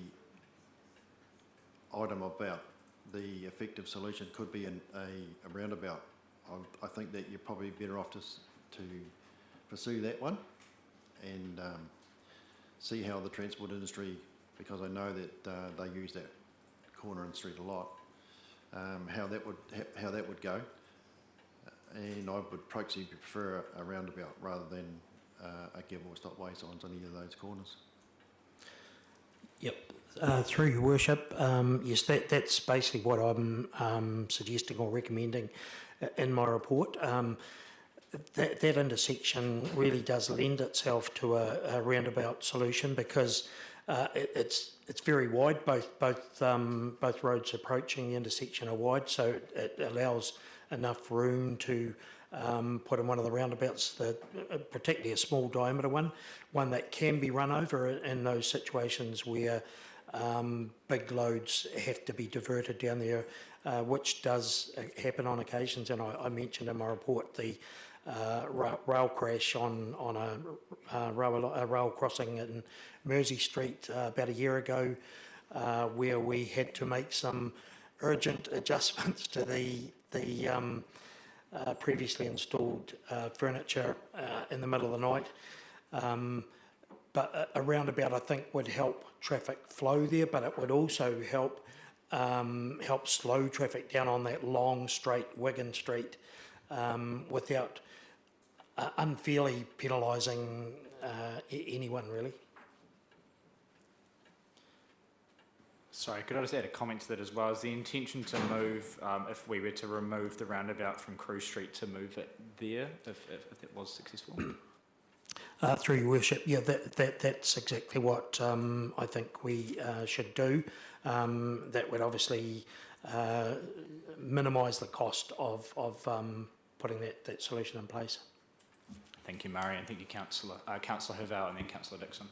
[SPEAKER 17] item about the effective solution could be a roundabout. I think that you're probably better off to pursue that one and see how the transport industry, because I know that they use that corner and street a lot, how that would go. And I would probably prefer a roundabout rather than a give or stop way signs on either of those corners.
[SPEAKER 18] Yep. Through your worship, yes, that's basically what I'm suggesting or recommending in my report. That intersection really does lend itself to a roundabout solution because it's very wide. Both roads approaching the intersection are wide, so it allows enough room to put in one of the roundabouts, particularly a small diameter one that can be run over in those situations where big loads have to be diverted down there, which does happen on occasions. And I mentioned in my report the rail crash on a rail crossing in Mersey Street about a year ago, where we had to make some urgent adjustments to the previously installed furniture in the middle of the night. But a roundabout, I think, would help traffic flow there, but it would also help slow traffic down on that long straight Wigan Street without unfairly penalising anyone, really.
[SPEAKER 1] Sorry, could I just add a comment to that as well? Is the intention to move, if we were to remove the roundabout from Crew Street, to move it there, if that was successful?
[SPEAKER 18] Through your worship, yeah, that's exactly what I think we should do. That would obviously minimise the cost of putting that solution in place.
[SPEAKER 1] Thank you, Murray, and thank you, Councillor Hervell, and then Councillor Dixon.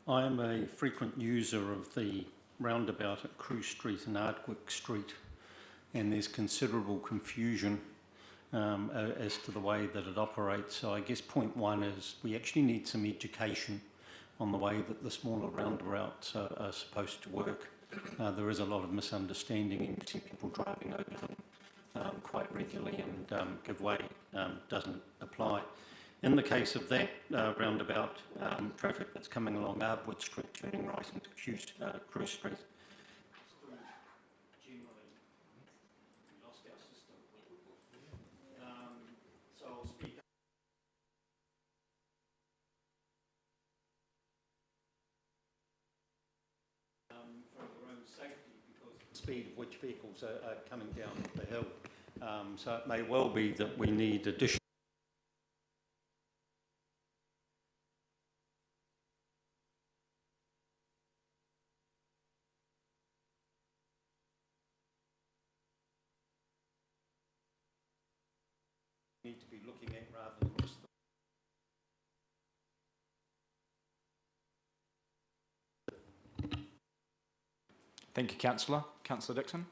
[SPEAKER 11] I am a frequent user of the roundabout at Crew Street and Ardwick Street, and there's considerable confusion as to the way that it operates. So I guess point one is we actually need some education on the way that the smaller roundabouts are supposed to work. There is a lot of misunderstanding, and you see people driving over them quite regularly, and give way doesn't apply. In the case of that roundabout, traffic that's coming along Arbwood Street, turning right into Cruise Street. So I'll speak for their own safety, because the speed of which vehicles are coming down the hill. So it may well be that we need additional need to be looking at rather than just
[SPEAKER 1] Thank you, Councillor. Councillor Dixon.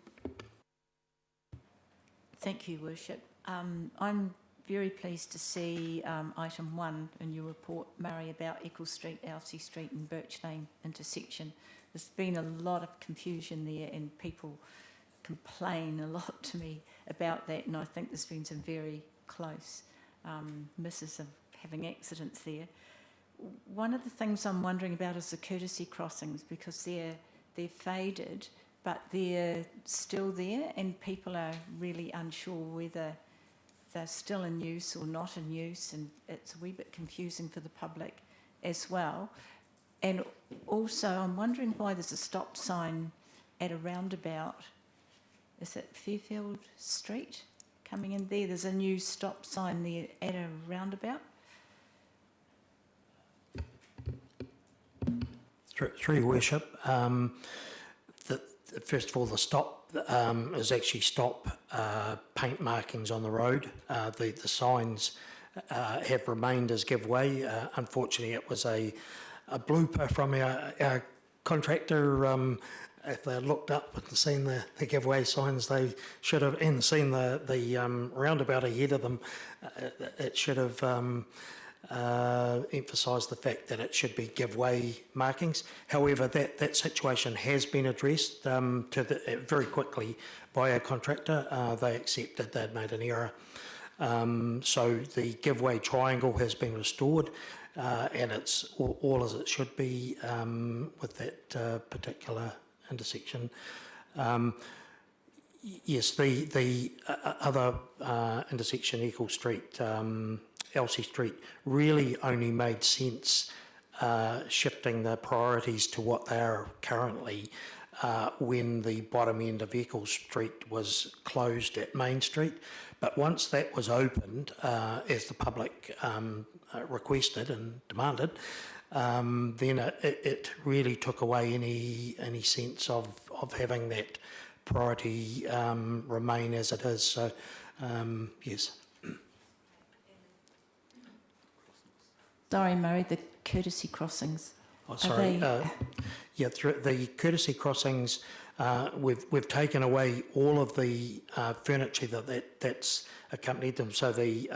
[SPEAKER 9] Thank you, Worship. I'm very pleased to see item 1 in your report, Murray, about Eccles Street, Elsie Street and Birch Lane intersection. There's been a lot of confusion there, and people complain a lot to me about that, and I think there's been some very close misses of having accidents there. One of the things I'm wondering about is the courtesy crossings, because they're faded, but they're still there, and people are really unsure whether they're still in use or not in use, and it's a wee bit confusing for the public as well. And also, I'm wondering why there's a stop sign at a roundabout. Is it Fairfield Street coming in there? There's a new stop sign there at a roundabout.
[SPEAKER 18] Through your worship, first of all, the stop is actually stop paint markings on the road. The signs have remained as give way. Unfortunately, it was a blooper from our contractor. If they looked up and seen the giveaway signs, they should have, and seen the roundabout ahead of them, it should have emphasised the fact that it should be giveaway markings. However, that situation has been addressed very quickly by our contractor. They accepted they'd made an error. So the giveaway triangle has been restored, and it's all as it should be with that particular intersection. Yes, the other intersection, Eccles Street, Elsie Street, really only made sense shifting the priorities to what they are currently when the bottom end of Eccles Street was closed at Main Street. But once that was opened, as the public requested and demanded, then it really took away any sense of having that priority remain as it is. So, yes.
[SPEAKER 9] Sorry, Murray, the courtesy crossings.
[SPEAKER 18] Oh, sorry. Yeah, the courtesy crossings, we've taken away all of the furniture that's accompanied them. So the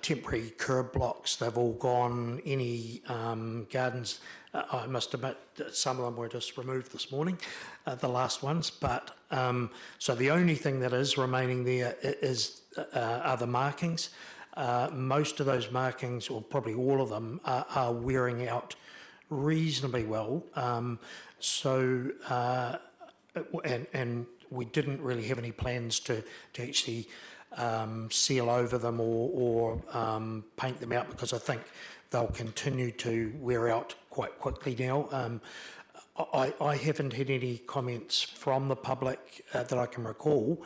[SPEAKER 18] temporary curb blocks, they've all gone. Any gardens, I must admit, some of them were just removed this morning, the last ones. But so the only thing that is remaining there are the markings. Most of those markings, or probably all of them, are wearing out reasonably well. And we didn't really have any plans to actually seal over them or paint them out, because I think they'll continue to wear out quite quickly now. I haven't had any comments from the public that I can recall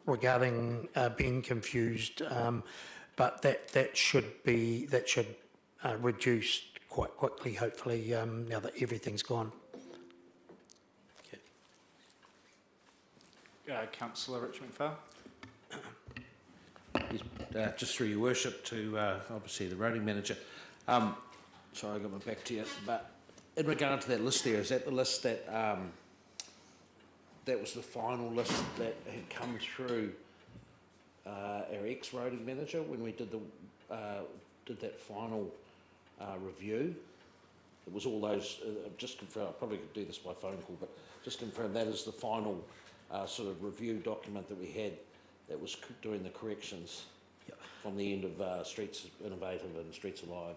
[SPEAKER 18] regarding being confused, but that should reduce quite quickly, hopefully, now that everything's gone.
[SPEAKER 1] Councillor Richmond Farr.
[SPEAKER 15] Just through your worship to obviously the roading manager. Sorry, I got my back to you. But in regard to that list there, is that the list that that was the final list that had come through our ex-roading manager when we did that final review. It was all those, just confirm, I probably could do this by phone call, but just confirm that is the final sort of review document that we had that was doing the corrections from the end of Streets Innovative and Streets Alive.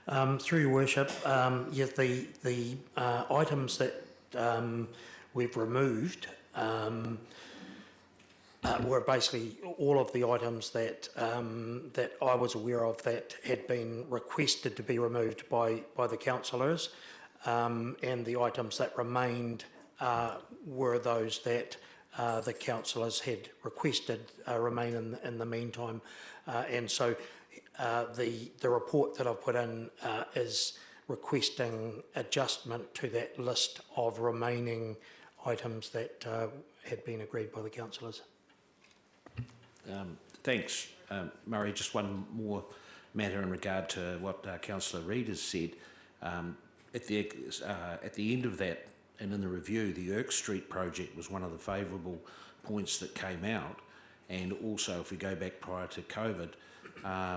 [SPEAKER 15] And
[SPEAKER 18] Through your worship, the items that we've removed were basically all of the items that that I was aware of that had been requested to be removed by the councillors, and the items that remained were those that the councillors had requested remain in the meantime, and so the report that I've put in is requesting adjustment to that list of remaining items that had been agreed by the councillors.
[SPEAKER 15] Thanks, Murray. Just one more matter in regard to what Councillor Reid has said. At the end of that, and in the review, the Irk Street project was one of the favourable points that came out. And also, if we go back prior to COVID,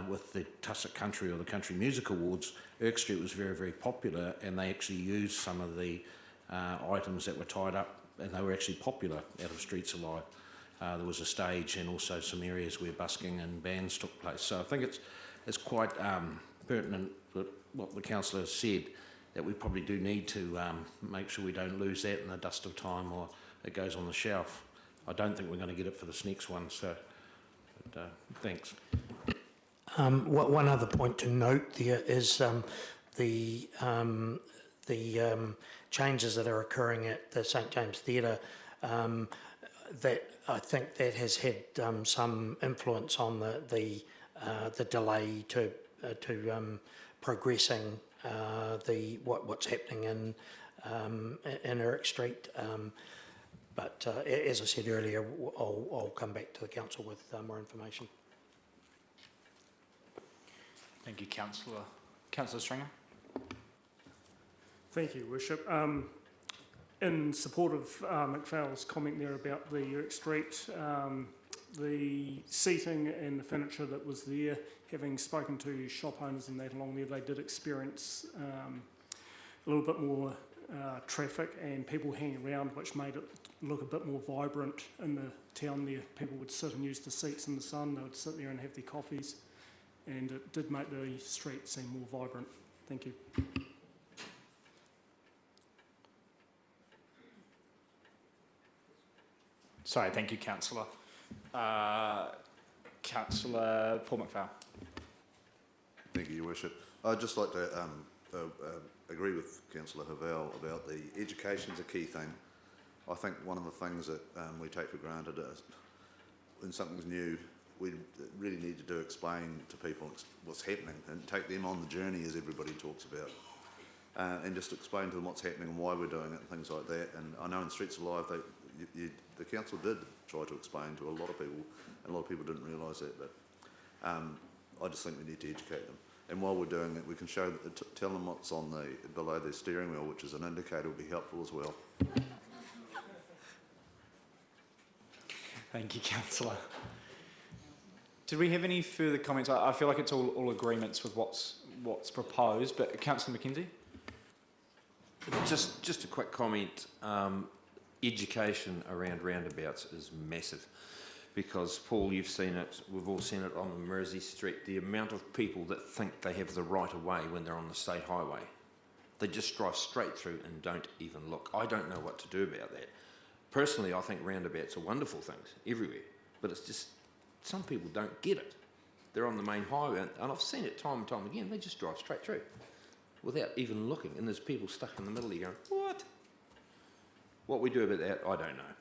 [SPEAKER 15] with the Tussock Country or the Country Music Awards, Irk Street was very, very popular, and they actually used some of the items that were tied up, and they were actually popular out of Streets Alive. There was a stage and also some areas where busking and bands took place. So I think it's quite pertinent that what the councillor said, that we probably do need to make sure we don't lose that in the dust of time or it goes on the shelf. I don't think we're going to get it for this next one, so thanks.
[SPEAKER 18] One other point to note there is the changes that are occurring at the St James Theatre. That I think that has had some influence on the delay to progressing what's happening in Eric Street. But as I said earlier, I'll come back to the council with more information.
[SPEAKER 1] Thank you, Councillor. Councillor Stringer.
[SPEAKER 7] Thank you, Worship. In support of McPhail's comment there about the Irk Street, the seating and the furniture that was there, having spoken to shop owners and that along there, they did experience a little bit more traffic and people hanging around, which made it look a bit more vibrant in the town there. People would sit and use the seats in the sun, they would sit there and have their coffees, and it did make the street seem more vibrant. Thank you.
[SPEAKER 1] Sorry, thank you, Councillor. Councillor Paul McPhail.
[SPEAKER 13] Thank you, Your Worship. I'd just like to agree with Councillor Havel about the education's a key thing. I think one of the things that we take for granted is when something's new, we really need to explain to people what's happening and take them on the journey, as everybody talks about, and just explain to them what's happening and why we're doing it and things like that. And I know in Streets Alive, the council did try to explain to a lot of people, and a lot of people didn't realise that, but I just think we need to educate them. And while we're doing it, we can show, tell them what's on below their steering wheel, which is an indicator, will be helpful as well.
[SPEAKER 1] Thank you, Councillor. Did we have any further comments? I feel like it's all agreements with what's proposed, but Councillor McKenzie?
[SPEAKER 16] Just a quick comment. Education around roundabouts is massive, because Paul, you've seen it, we've all seen it on the Mersey Street, the amount of people that think they have the right of way when they're on the state highway. They just drive straight through and don't even look. I don't know what to do about that. Personally, I think roundabouts are wonderful things everywhere, but it's just some people don't get it. They're on the main highway, and I've seen it time and time again, they just drive straight through without even looking, and there's people stuck in the middle there going, what? What we do about that, I don't know.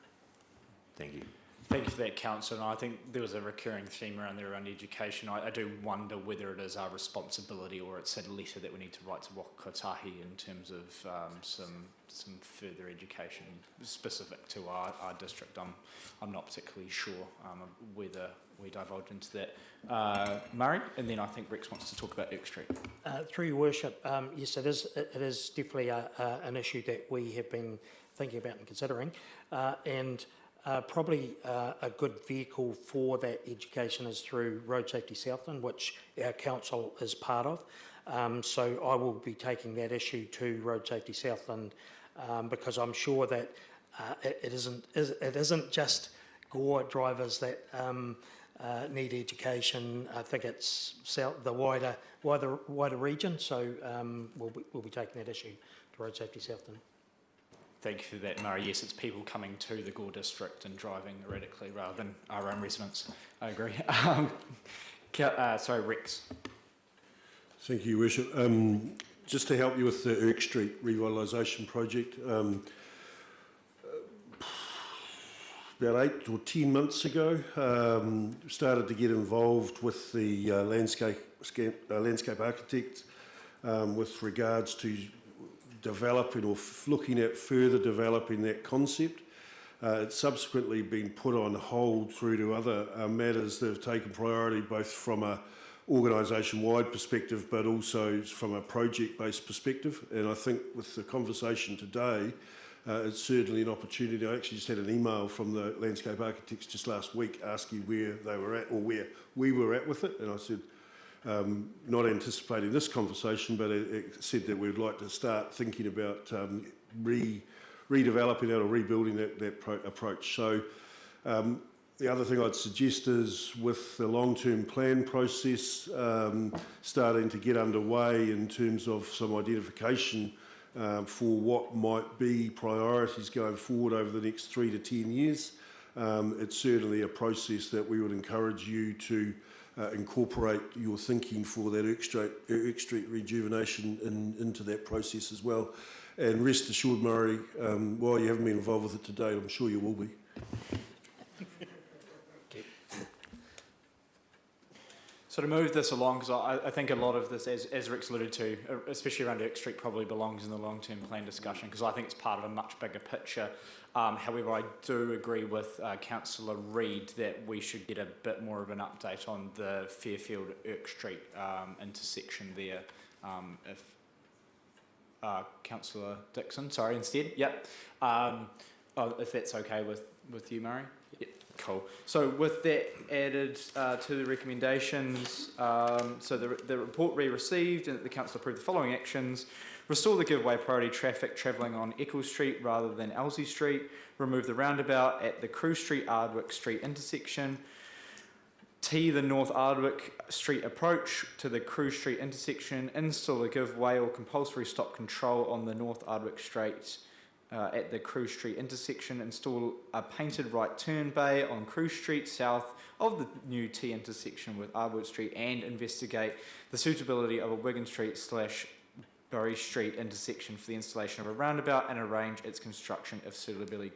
[SPEAKER 16] Thank you.
[SPEAKER 19] Thank you for that, Councillor. And I think there was a recurring theme around there around education. I do wonder whether it is our responsibility or it's a letter that we need to write to Waka Kotahi in terms of some further education specific to our district. I'm not particularly sure whether we divulge into that. Murray, and then I think Rex wants to talk about Irk Street.
[SPEAKER 18] Through your worship, yes, it is definitely an issue that we have been thinking about and considering, and probably a good vehicle for that education is through Road Safety Southland, which our council is part of. So I will be taking that issue to Road Safety Southland because I'm sure that it isn't just Gore drivers that need education. I think it's the wider region. So we'll be taking that issue to Road Safety Southland.
[SPEAKER 19] Thank you for that, Murray. Yes, it's people coming to the Gore district and driving erratically rather than our own residents. I agree. Sorry, Rex.
[SPEAKER 2] Thank you, Your Worship. Just to help you with the Irk Street revitalisation project, about 8 or 10 months ago, started to get involved with the landscape architect with regards to developing or looking at further developing that concept. It's subsequently been put on hold through to other matters that have taken priority, both from a organisation-wide perspective but also from a project-based perspective. And I think with the conversation today, it's certainly an opportunity. I actually just had an email from the landscape architects just last week asking where they were at or where we were at with it, and I said, not anticipating this conversation, but it said that we'd like to start thinking about redeveloping that or rebuilding that approach. So the other thing I'd suggest is with the long-term plan process starting to get underway in terms of some identification for what might be priorities going forward over the next 3 to 10 years, it's certainly a process that we would encourage you to incorporate your thinking for that Irk Street rejuvenation into that process as well. And rest assured, Murray, while you haven't been involved with it to date, I'm sure you will be.
[SPEAKER 19] So to move this along, because I think a lot of this, as Rex alluded to, especially around Irk Street, probably belongs in the long-term plan discussion, because I think it's part of a much bigger picture. However, I do agree with Councillor Reid that we should get a bit more of an update on the Fairfield-Irk Street intersection there. If Councillor Dixon, sorry, instead, yep. If that's okay with you, Murray? Yep. Cool. So with that added to the recommendations, so the report received and that the council approved the following actions: restore the giveaway priority traffic travelling on Eccles Street rather than Elsie Street, remove the roundabout at the Crew Street Ardwick Street intersection, T the North Ardwick Street approach to the Crew Street intersection, install a giveaway or compulsory stop control on the North Ardwick Street at the Crew Street intersection, install a painted right turn bay on Crew Street south of the new T intersection with Ardwick Street, and investigate the suitability of a Wigan Street / Bury Street intersection for the installation of a roundabout and arrange its construction if suitability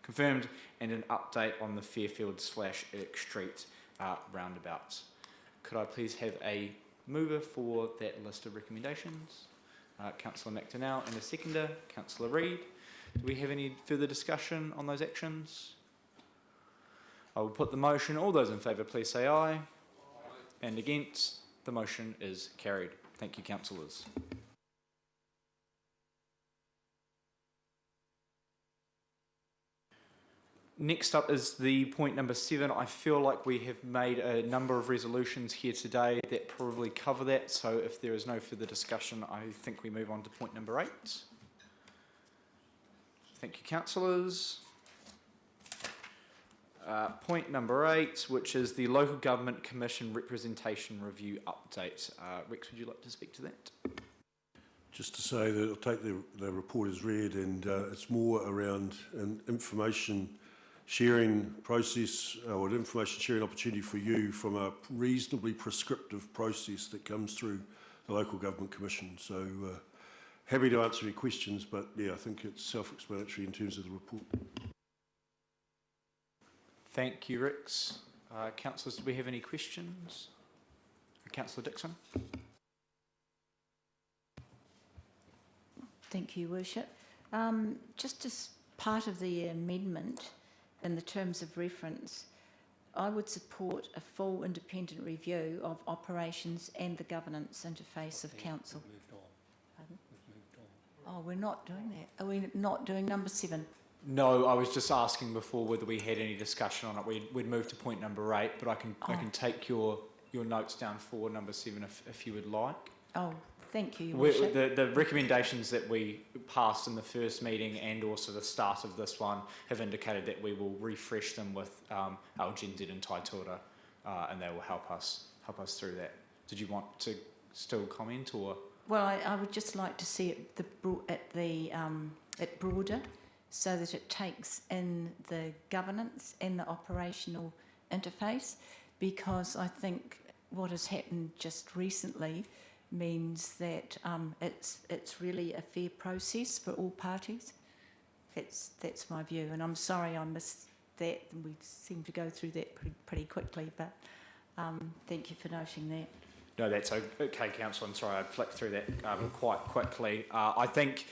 [SPEAKER 19] confirmed, and an update on the Fairfield / Irk Street roundabouts. Could I please have a mover for that list of recommendations? Councillor McDonnell, and a seconder, Councillor Reid. Do we have any further discussion on those actions? I will put the motion. All those in favour, please say aye. Aye. And against, the motion is carried. Thank you, councillors. Next up is the point number 7. I feel like we have made a number of resolutions here today that probably cover that, so if there is no further discussion, I think we move on to point number 8. Thank you, councillors. Point number 8, which is the Local Government Commission Representation Review Update. Rex, would you like to speak to that?
[SPEAKER 2] Just to say that I'll take the report as read, and it's more around an information sharing process or an information sharing opportunity for you from a reasonably prescriptive process that comes through the Local Government Commission. So happy to answer any questions, but yeah, I think it's self-explanatory in terms of the report.
[SPEAKER 1] Thank you, Rix. Councillors, do we have any questions? Councillor Dixon.
[SPEAKER 9] Thank you, Worship. Just as part of the amendment, in the terms of reference, I would support a full independent review of operations and the governance interface of council. Pardon? Oh, we're not doing that. Are we not doing number 7?
[SPEAKER 1] No, I was just asking before whether we had any discussion on it. We'd move to point number 8, but I can take your notes down for number 7 if you would like.
[SPEAKER 9] Oh, thank you, Your Worship.
[SPEAKER 1] The recommendations that we passed in the first meeting and also the start of this one have indicated that we will refresh them with LGNZ and Taitoa, and they will help us through that. Did you want to still comment, or?
[SPEAKER 9] Well, I would just like to see it broader, so that it takes in the governance and the operational interface, because I think what has happened just recently means that it's really a fair process for all parties. That's my view, and I'm sorry I missed that. We seem to go through that pretty quickly, but thank you for noting that.
[SPEAKER 1] No, that's okay, Councillor. I'm sorry, I flicked through that quite quickly. I think,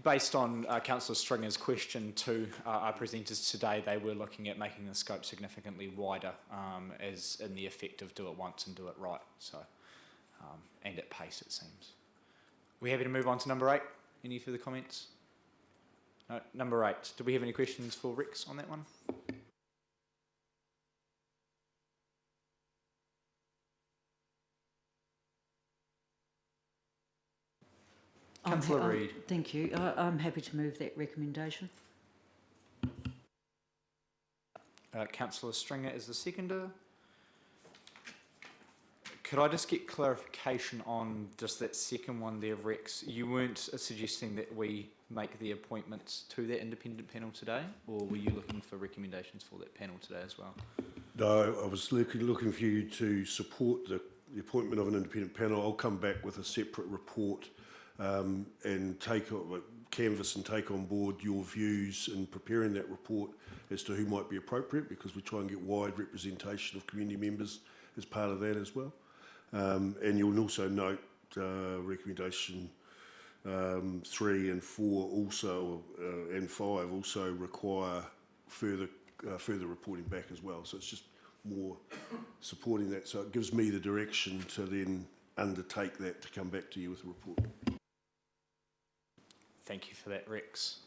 [SPEAKER 1] based on Councillor Stringer's question to our presenters today, they were looking at making the scope significantly wider, as in the effect of do it once and do it right. So, and at pace, it seems. We happy to move on to number 8? Any further comments? No, number 8. Do we have any questions for Rix on that one? Councillor Reid.
[SPEAKER 3] Thank you. I'm happy to move that recommendation.
[SPEAKER 1] Councillor Stringer is the seconder. Could I just get clarification on just that second one there, Rex? You weren't suggesting that we make the appointments to that independent panel today, or were you looking for recommendations for that panel today as well?
[SPEAKER 2] No, I was looking for you to support the appointment of an independent panel. I'll come back with a separate report and canvass and take on board your views in preparing that report as to who might be appropriate, because we try and get wide representation of community members as part of that as well. And you'll also note recommendation 3 and 4 also, and 5 also require further reporting back as well. So it's just more supporting that. So it gives me the direction to then undertake that, to come back to you with a report.
[SPEAKER 1] Thank you for that, Rex.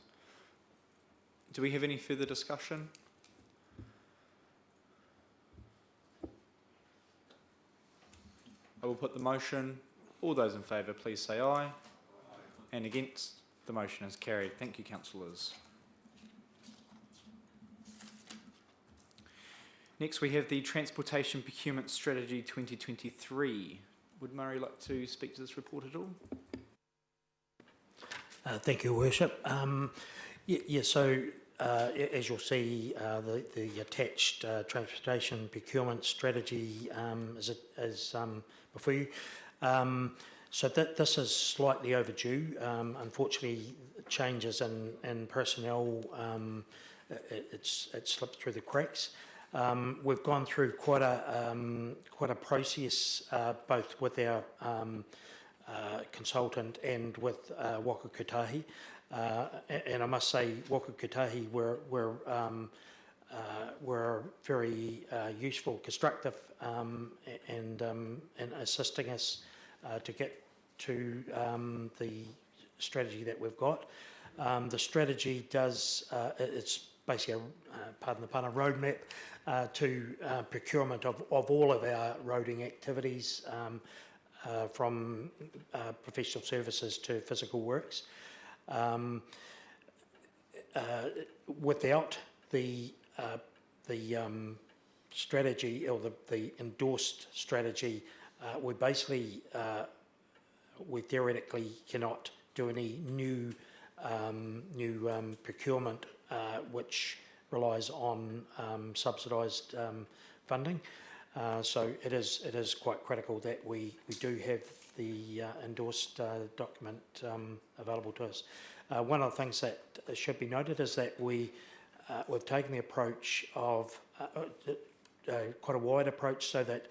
[SPEAKER 1] Do we have any further discussion? I will put the motion. All those in favour, please say aye. And against, the motion is carried. Thank you, councillors. Next, we have the Transportation Procurement Strategy 2023. Would Murray like to speak to this report at all?
[SPEAKER 18] Thank you, Worship. So as you'll see, the attached Transportation Procurement Strategy is before you. So this is slightly overdue. Unfortunately, changes in personnel, it's slipped through the cracks. We've gone through quite a process, both with our consultant and with Waka Kotahi, and I must say Waka Kotahi were very useful, constructive, and assisting us to get to the strategy that we've got. The strategy does it's basically pardon the pun, a roadmap to procurement of all of our roading activities, from professional services to physical works. Without the strategy, or the endorsed strategy, we basically we theoretically cannot do any new procurement which relies on subsidised funding. So it is quite critical that we do have the endorsed document available to us. One of the things that should be noted is that we we've taken the approach of quite a wide approach, so that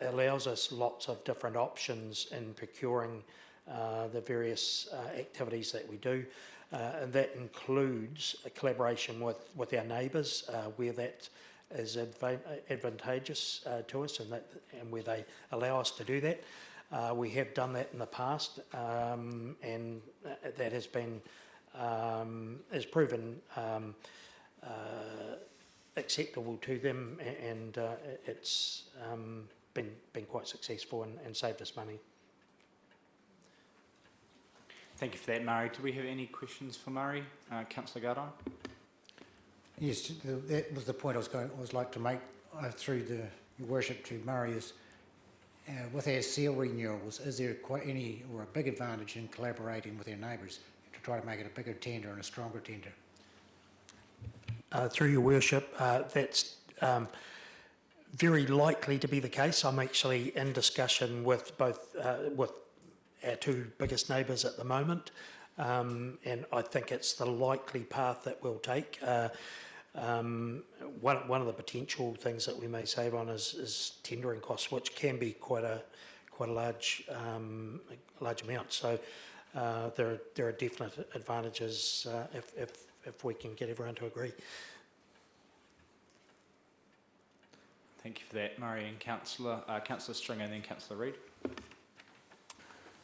[SPEAKER 18] it allows us lots of different options in procuring the various activities that we do. And that includes a collaboration with our neighbours where that is advantageous to us, and where they allow us to do that. We have done that in the past, and that has been has proven acceptable to them, and it's been quite successful and saved us money.
[SPEAKER 1] Thank you for that, Murray. Do we have any questions for Murray? Councillor Gardine?
[SPEAKER 8] Yes, that was the point I was like to make through Your Worship to Murray is, with our seal renewals, is there quite any or a big advantage in collaborating with our neighbours to try to make it a bigger tender and a stronger tender?
[SPEAKER 18] Through Your Worship, that's very likely to be the case. I'm actually in discussion with both with our two biggest neighbours at the moment, and I think it's the likely path that we'll take. One of the potential things that we may save on is tendering costs, which can be quite a large amount. So there are definite advantages if we can get everyone to agree.
[SPEAKER 1] Thank you for that, Murray and Councillor Stringer, and then Councillor Reid.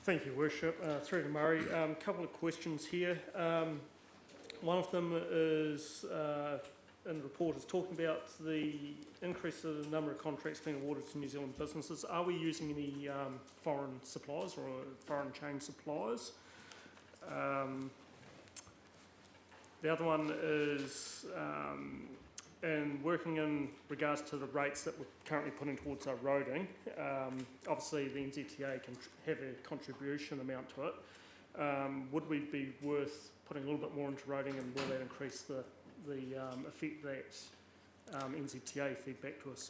[SPEAKER 7] Thank you, Worship. Through to Murray. A couple of questions here. One of them is, in the report, is talking about the increase of the number of contracts being awarded to New Zealand businesses. Are we using any foreign suppliers or foreign chain suppliers? The other one is in working in regards to the rates that we're currently putting towards our roading. Obviously, the NZTA can have a contribution amount to it. Would we be worth putting a little bit more into roading, and will that increase the effect that NZTA feed back to us?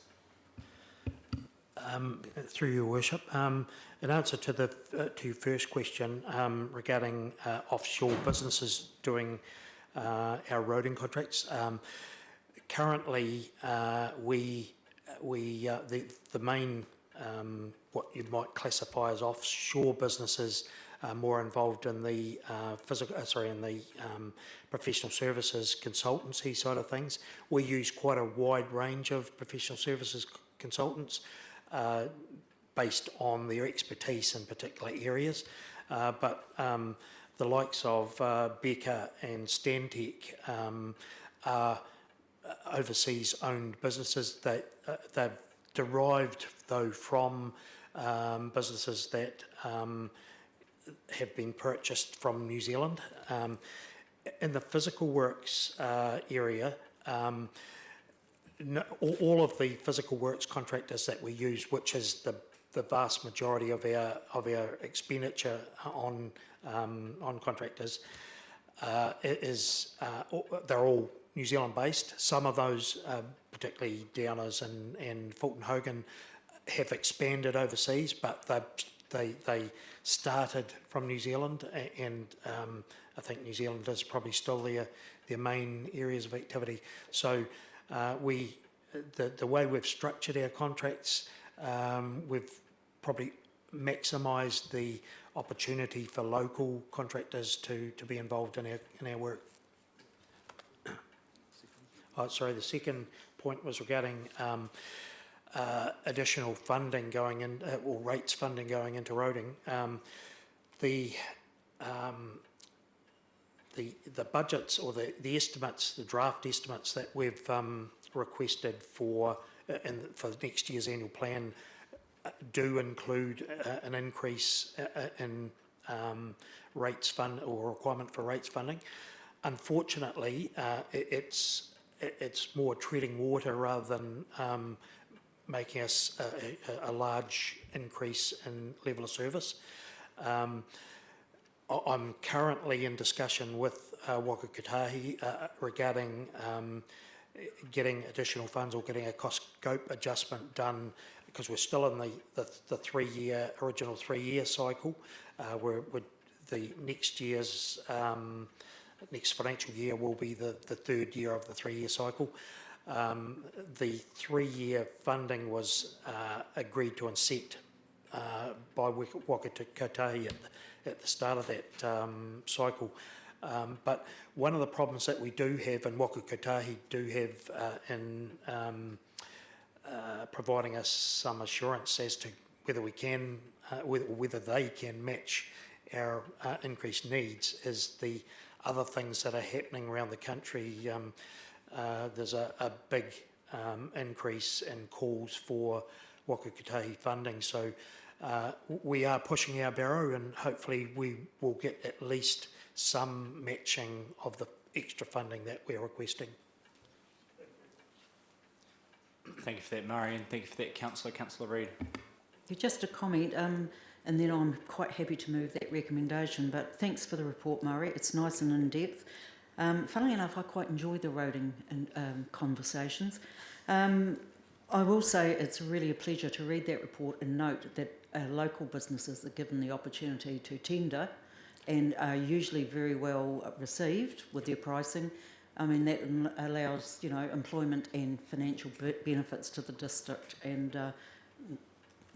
[SPEAKER 18] Through Your Worship, in answer to your first question regarding offshore businesses doing our roading contracts, currently the main what you might classify as offshore businesses are more involved in the professional services consultancy side of things. We use quite a wide range of professional services consultants based on their expertise in particular areas, but the likes of Becker and Stantec are overseas owned businesses that they've derived though from businesses that have been purchased from New Zealand. In the physical works area, all of the physical works contractors that we use, which is the vast majority of our expenditure on contractors, they're all New Zealand based. Some of those, particularly Downers and Fulton Hogan, have expanded overseas, but they started from New Zealand, and I think New Zealand is probably still their main areas of activity. So the way we've structured our contracts, we've probably maximised the opportunity for local contractors to be involved in our work. Sorry, the second point was regarding additional funding going in, or rates funding going into roading. The budgets or the estimates, the draft estimates that we've requested for next year's annual plan do include an increase in rates fund or requirement for rates funding. Unfortunately, it's more treading water rather than making us a large increase in level of service. I'm currently in discussion with Waka Kotahi regarding getting additional funds or getting a cost scope adjustment done, because we're still in the original three-year cycle, where the next year's next financial year will be the third year of the 3-year cycle. The 3-year funding was agreed to and set by Waka Kotahi at the start of that cycle. But one of the problems that we do have, and Waka Kotahi do have in providing us some assurance as to whether we can, whether they can match our increased needs, is the other things that are happening around the country. There's a big increase in calls for Waka Kotahi funding, so we are pushing our barrow, and hopefully we will get at least some matching of the extra funding that we're requesting.
[SPEAKER 1] Thank you for that, Murray, and thank you for that, Councillor Reid.
[SPEAKER 3] Just a comment, and then I'm quite happy to move that recommendation, but thanks for the report, Murray. It's nice and in-depth. Funnily enough, I quite enjoy the roading and conversations. I will say it's really a pleasure to read that report and note that local businesses are given the opportunity to tender and are usually very well received with their pricing. I mean, that allows, you know, employment and financial benefits to the district, and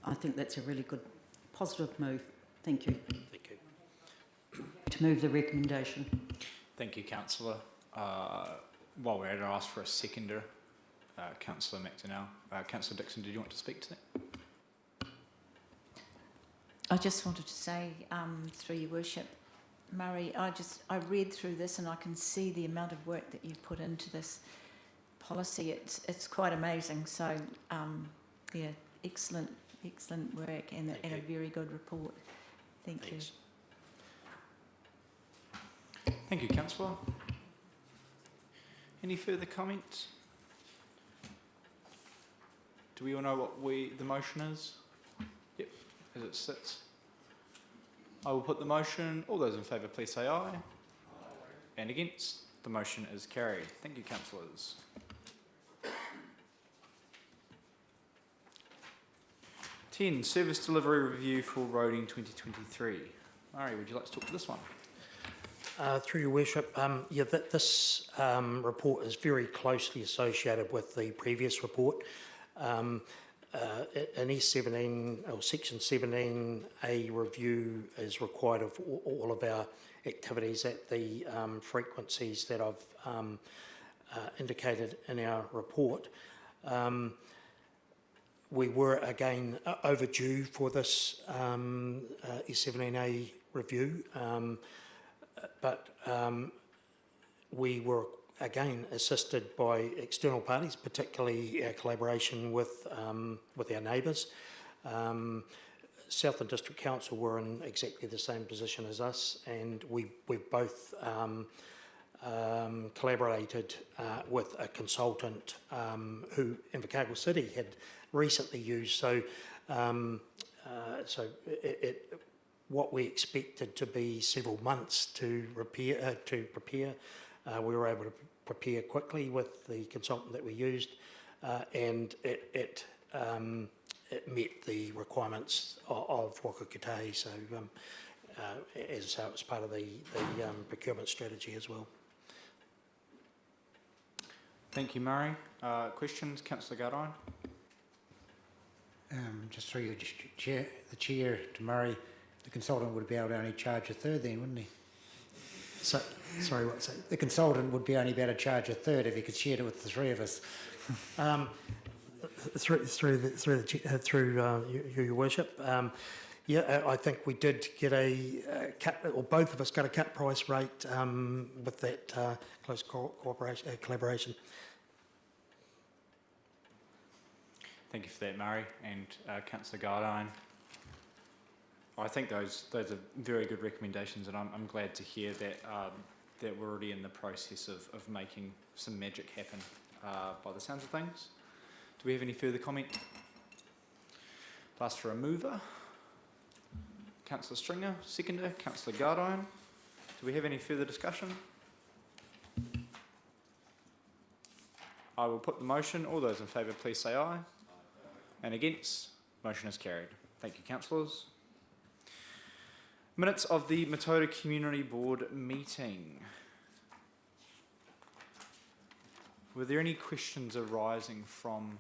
[SPEAKER 3] I think that's a really good, positive move. Thank you.
[SPEAKER 18] Thank you.
[SPEAKER 3] To move the recommendation.
[SPEAKER 1] Thank you, Councillor. While we're at it, I'll ask for a seconder. Councillor McDonnell. Councillor Dixon, did you want to speak to that?
[SPEAKER 9] I just wanted to say, through your worship, Murray, I read through this and I can see the amount of work that you've put into this policy. It's quite amazing. So, yeah, excellent work and a very good report. Thank you.
[SPEAKER 1] Thank you, Councillor. Any further comments? Do we all know what the motion is? Yep, as it sits. I will put the motion. All those in favour, please say aye. And against? The motion is carried. Thank you, councillors. Service delivery review for roading 2023. Murray, would you like to talk to this one?
[SPEAKER 18] Through your worship, yeah, this report is very closely associated with the previous report. An E17 or Section 17A review is required of all of our activities at the frequencies that I've indicated in our report. We were again overdue for this E17A review, but we were again assisted by external parties, particularly our collaboration with our neighbours. Southland District Council were in exactly the same position as us, and we've both collaborated with a consultant who Invercargill City had recently used. So, what we expected to be several months to prepare, we were able to prepare quickly with the consultant that we used, and it met the requirements of Waka Kotahi. So, as so it was part of the procurement strategy as well.
[SPEAKER 1] Thank you, Murray. Questions, Councillor Gardine?
[SPEAKER 8] Just through your chair, the chair to Murray, the consultant would be able to only charge a third then, wouldn't he?
[SPEAKER 18] So, sorry, what's that?
[SPEAKER 8] The consultant would be only able to charge a third if he could share it with the three of us. Through
[SPEAKER 18] your worship, yeah, I think we did get a cut, or both of us got a cut price rate with that close collaboration.
[SPEAKER 1] Thank you for that, Murray, and Councillor Gardine. I think those are very good recommendations, and I'm glad to hear that that we're already in the process of making some magic happen by the sounds of things. Do we have any further comment? Last for a mover. Councillor Stringer, seconder. Councillor Gardine. Do we have any further discussion? I will put the motion. All those in favour, please say aye. And against? Motion is carried. Thank you, councillors. Minutes of the Matoda Community Board meeting. Were there any questions arising from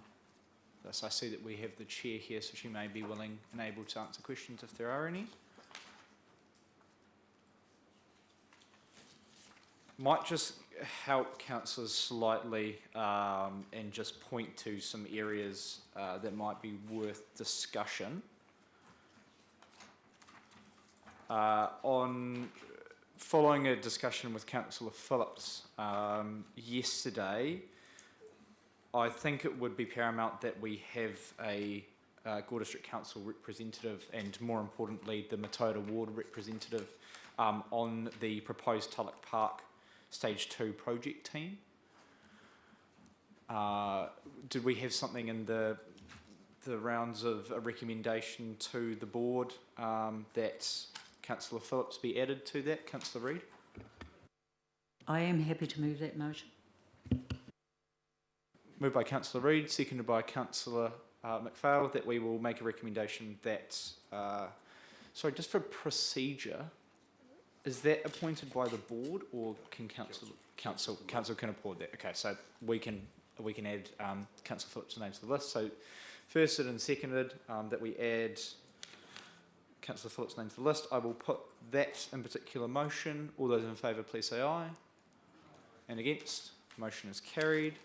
[SPEAKER 1] this? I see that we have the chair here, so she may be willing and able to answer questions if there are any. Might just help councillors slightly and just point to some areas that might be worth discussion. Following a discussion with Councillor Phillips yesterday, I think it would be paramount that we have a Gore District Council representative and, more importantly, the Matoda Ward representative on the proposed Tulloch Park Stage 2 project team. Did we have something in the rounds of a recommendation to the board that Councillor Phillips be added to that? Councillor Reid?
[SPEAKER 3] I am happy to move that motion.
[SPEAKER 1] Moved by Councillor Reid, seconded by Councillor McPhail, that we will make a recommendation that, sorry, just for procedure, is that appointed by the board, or can council can appoint that? Okay, so we can add Councillor Phillips' name to the list. So firsted and seconded that we add Councillor Phillips' name to the list. I will put that in particular motion. All those in favour, please say aye. And against? Motion is carried.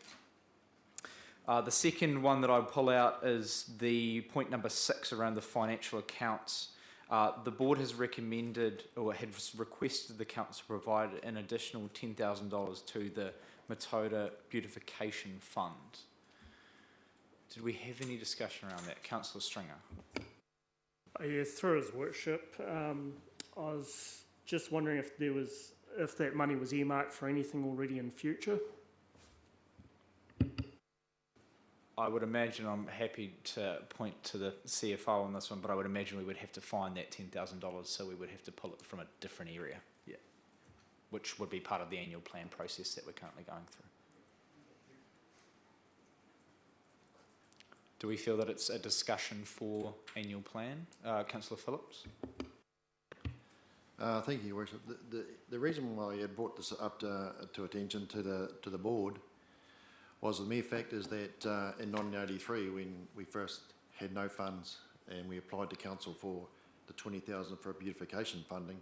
[SPEAKER 1] The second one that I pull out is the point number 6 around the financial accounts. The board has recommended, or has requested the council provide an additional $10,000 to the Matoda Beautification Fund. Did we have any discussion around that? Councillor Stringer.
[SPEAKER 7] Yeah, through his worship, I was just wondering if that money was earmarked for anything already in future.
[SPEAKER 1] I would imagine, I'm happy to point to the CFO on this one, but I would imagine we would have to find that $10,000, so we would have to pull it from a different area, yeah, which would be part of the annual plan process that we're currently going through. Do we feel that it's a discussion for annual plan? Councillor Phillips?
[SPEAKER 17] Thank you, Your Worship. The reason why I brought this up to attention to the board was the mere fact is that in 1983, when we first had no funds and we applied to council for the $20,000 for beautification funding,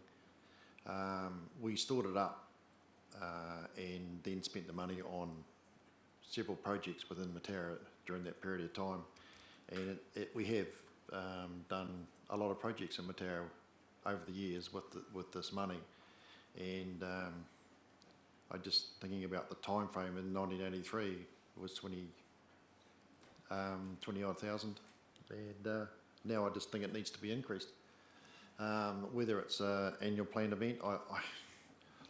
[SPEAKER 17] we stored it up and then spent the money on several projects within Mataura during that period of time. And we have done a lot of projects in Mataura over the years with this money. And I just thinking about the time frame in 1983 was 20 odd thousand, and now I just think it needs to be increased. Whether it's an annual plan event, I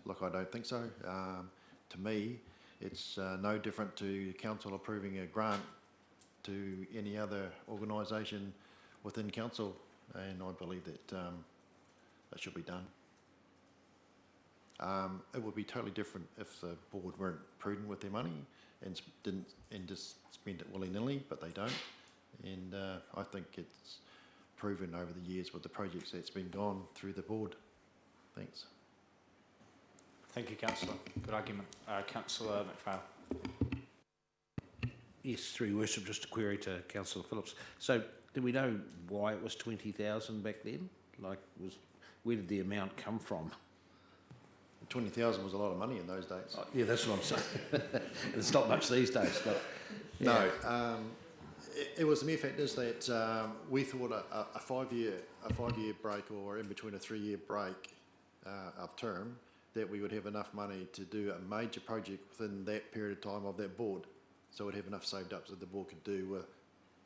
[SPEAKER 17] don't think so. To me, it's no different to council approving a grant to any other organisation within council, and I believe that that should be done. It would be totally different if the board weren't prudent with their money and just spend it willy-nilly, but they don't. And I think it's proven over the years with the projects that's been gone through the board. Thanks.
[SPEAKER 1] Thank you, Councillor. Good argument. Councillor McPhail.
[SPEAKER 15] Yes, through your worship, just a query to Councillor Phillips. So, do we know why it was 20,000 back then? Where did the amount come from?
[SPEAKER 17] 20,000 was a lot of money in those days.
[SPEAKER 15] Oh, yeah, that's what I'm saying. It's not much these days, but
[SPEAKER 17] yeah. No. It was the mere fact is that we thought a 5-year break, or in between a 3-year break of term, that we would have enough money to do a major project within that period of time of that board. So we'd have enough saved up so the board could do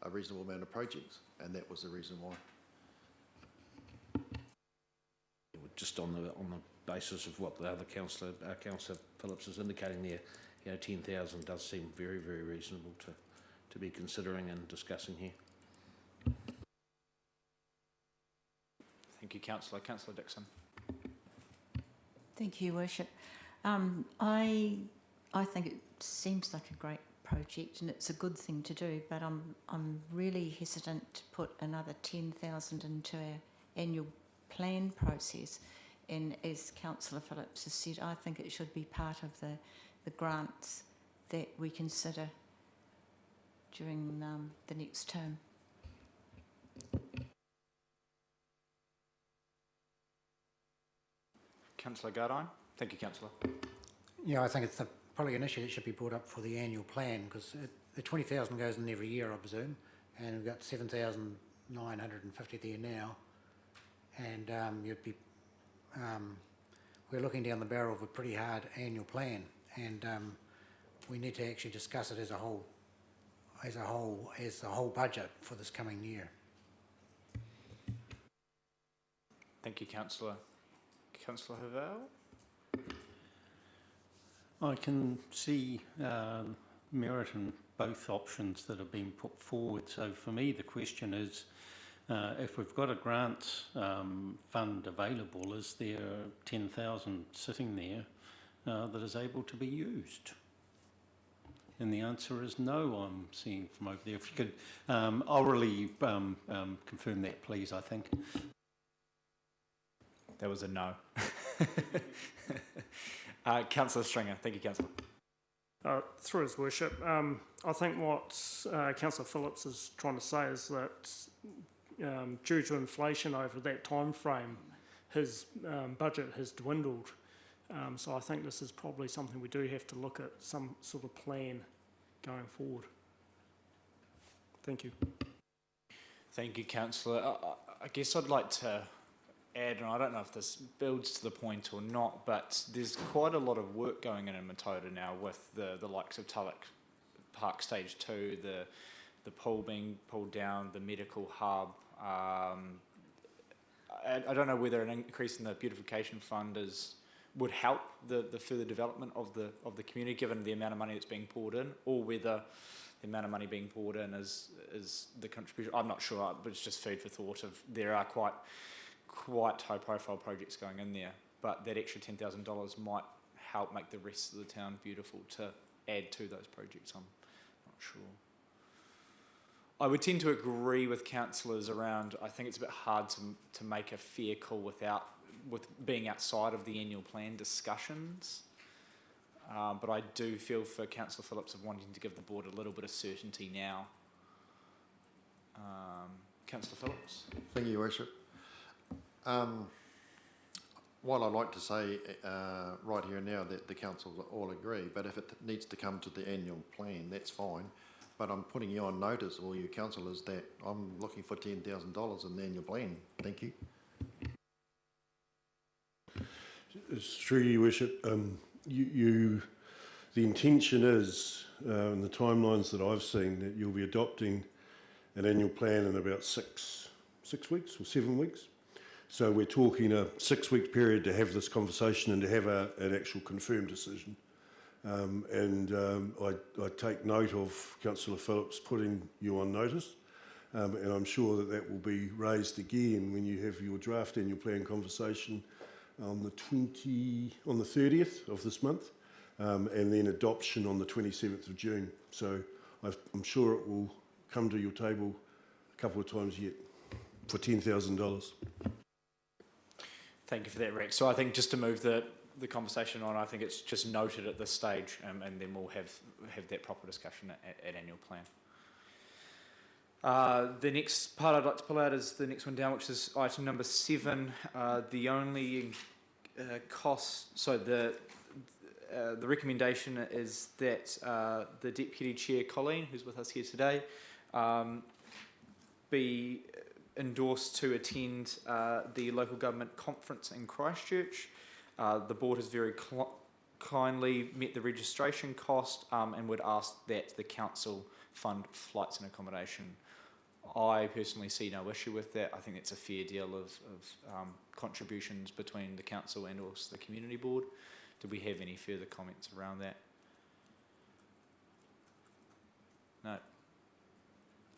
[SPEAKER 17] a reasonable amount of projects, and that was the reason why.
[SPEAKER 15] Just on the basis of what the other councillor Phillips is indicating there, 10,000 does seem very, very reasonable to be considering and discussing here.
[SPEAKER 1] Thank you, Councillor. Councillor Dixon.
[SPEAKER 9] Thank you, Worship. I think it seems like a great project and it's a good thing to do, but I'm really hesitant to put another 10,000 into our annual plan process. And as Councillor Phillips has said, I think it should be part of the grants that we consider during the next term.
[SPEAKER 1] Councillor Gardine. Thank you, Councillor.
[SPEAKER 8] Yeah, I think it's probably an issue that should be brought up for the annual plan, because the 20,000 goes in every year, I presume, and we've got 7,950 there now, and we're looking down the barrel of a pretty hard annual plan, and we need to actually discuss it as the whole budget for this coming year.
[SPEAKER 1] Thank you, Councillor. Councillor Havel.
[SPEAKER 11] I can see merit in both options that have been put forward. So for me, the question is, if we've got a grant fund available, is there 10,000 sitting there that is able to be used? And the answer is no, I'm seeing from over there. If you could orally confirm that, please, I think.
[SPEAKER 1] That was a no. Councillor Stringer. Thank you, Councillor.
[SPEAKER 7] Through His Worship, I think what Councillor Phillips is trying to say is that due to inflation over that time frame, his budget has dwindled. So I think this is probably something we do have to look at, some sort of plan going forward. Thank you.
[SPEAKER 1] Thank you, Councillor. I guess I'd like to add, and I don't know if this builds to the point or not, but there's quite a lot of work going in Matoda now with the likes of Tulloch Park Stage 2, the pool being pulled down, the medical hub. I don't know whether an increase in the beautification fund would help the further development of the community, given the amount of money that's being poured in, or whether the amount of money being poured in is the contribution. I'm not sure, but it's just food for thought. There are quite high profile projects going in there, but that extra $10,000 might help make the rest of the town beautiful to add to those projects. I'm not sure. I would tend to agree with councillors around, I think it's a bit hard to make a fair call with being outside of the annual plan discussions, but I do feel for Councillor Phillips of wanting to give the board a little bit of certainty now. Councillor Phillips.
[SPEAKER 17] Thank you, Your Worship. While I'd like to say right here and now that the council all agree, but if it needs to come to the annual plan, that's fine. But I'm putting you on notice, all you councillors, that I'm looking for $10,000 in the annual plan. Thank you.
[SPEAKER 2] Through Your Worship, the intention is, in the timelines that I've seen, that you'll be adopting an annual plan in about 6 weeks or 7 weeks. So we're talking a 6-week period to have this conversation and to have an actual confirmed decision. I take note of Councillor Phillips putting you on notice, and I'm sure that will be raised again when you have your draft annual plan conversation on the 30th of this month, and then adoption on the 27th of June. So I'm sure it will come to your table a couple of times yet for $10,000.
[SPEAKER 1] Thank you for that, Rex. So I think just to move the conversation on, I think it's just noted at this stage, and then we'll have that proper discussion at annual plan. The next part I'd like to pull out is the next one down, which is item number 7. The only cost, so the recommendation is that the Deputy Chair, Colleen, who's with us here today, be endorsed to attend the local government conference in Christchurch. The board has very kindly met the registration cost and would ask that the council fund flights and accommodation. I personally see no issue with that. I think it's a fair deal of contributions between the council and also the community board. Do we have any further comments around that?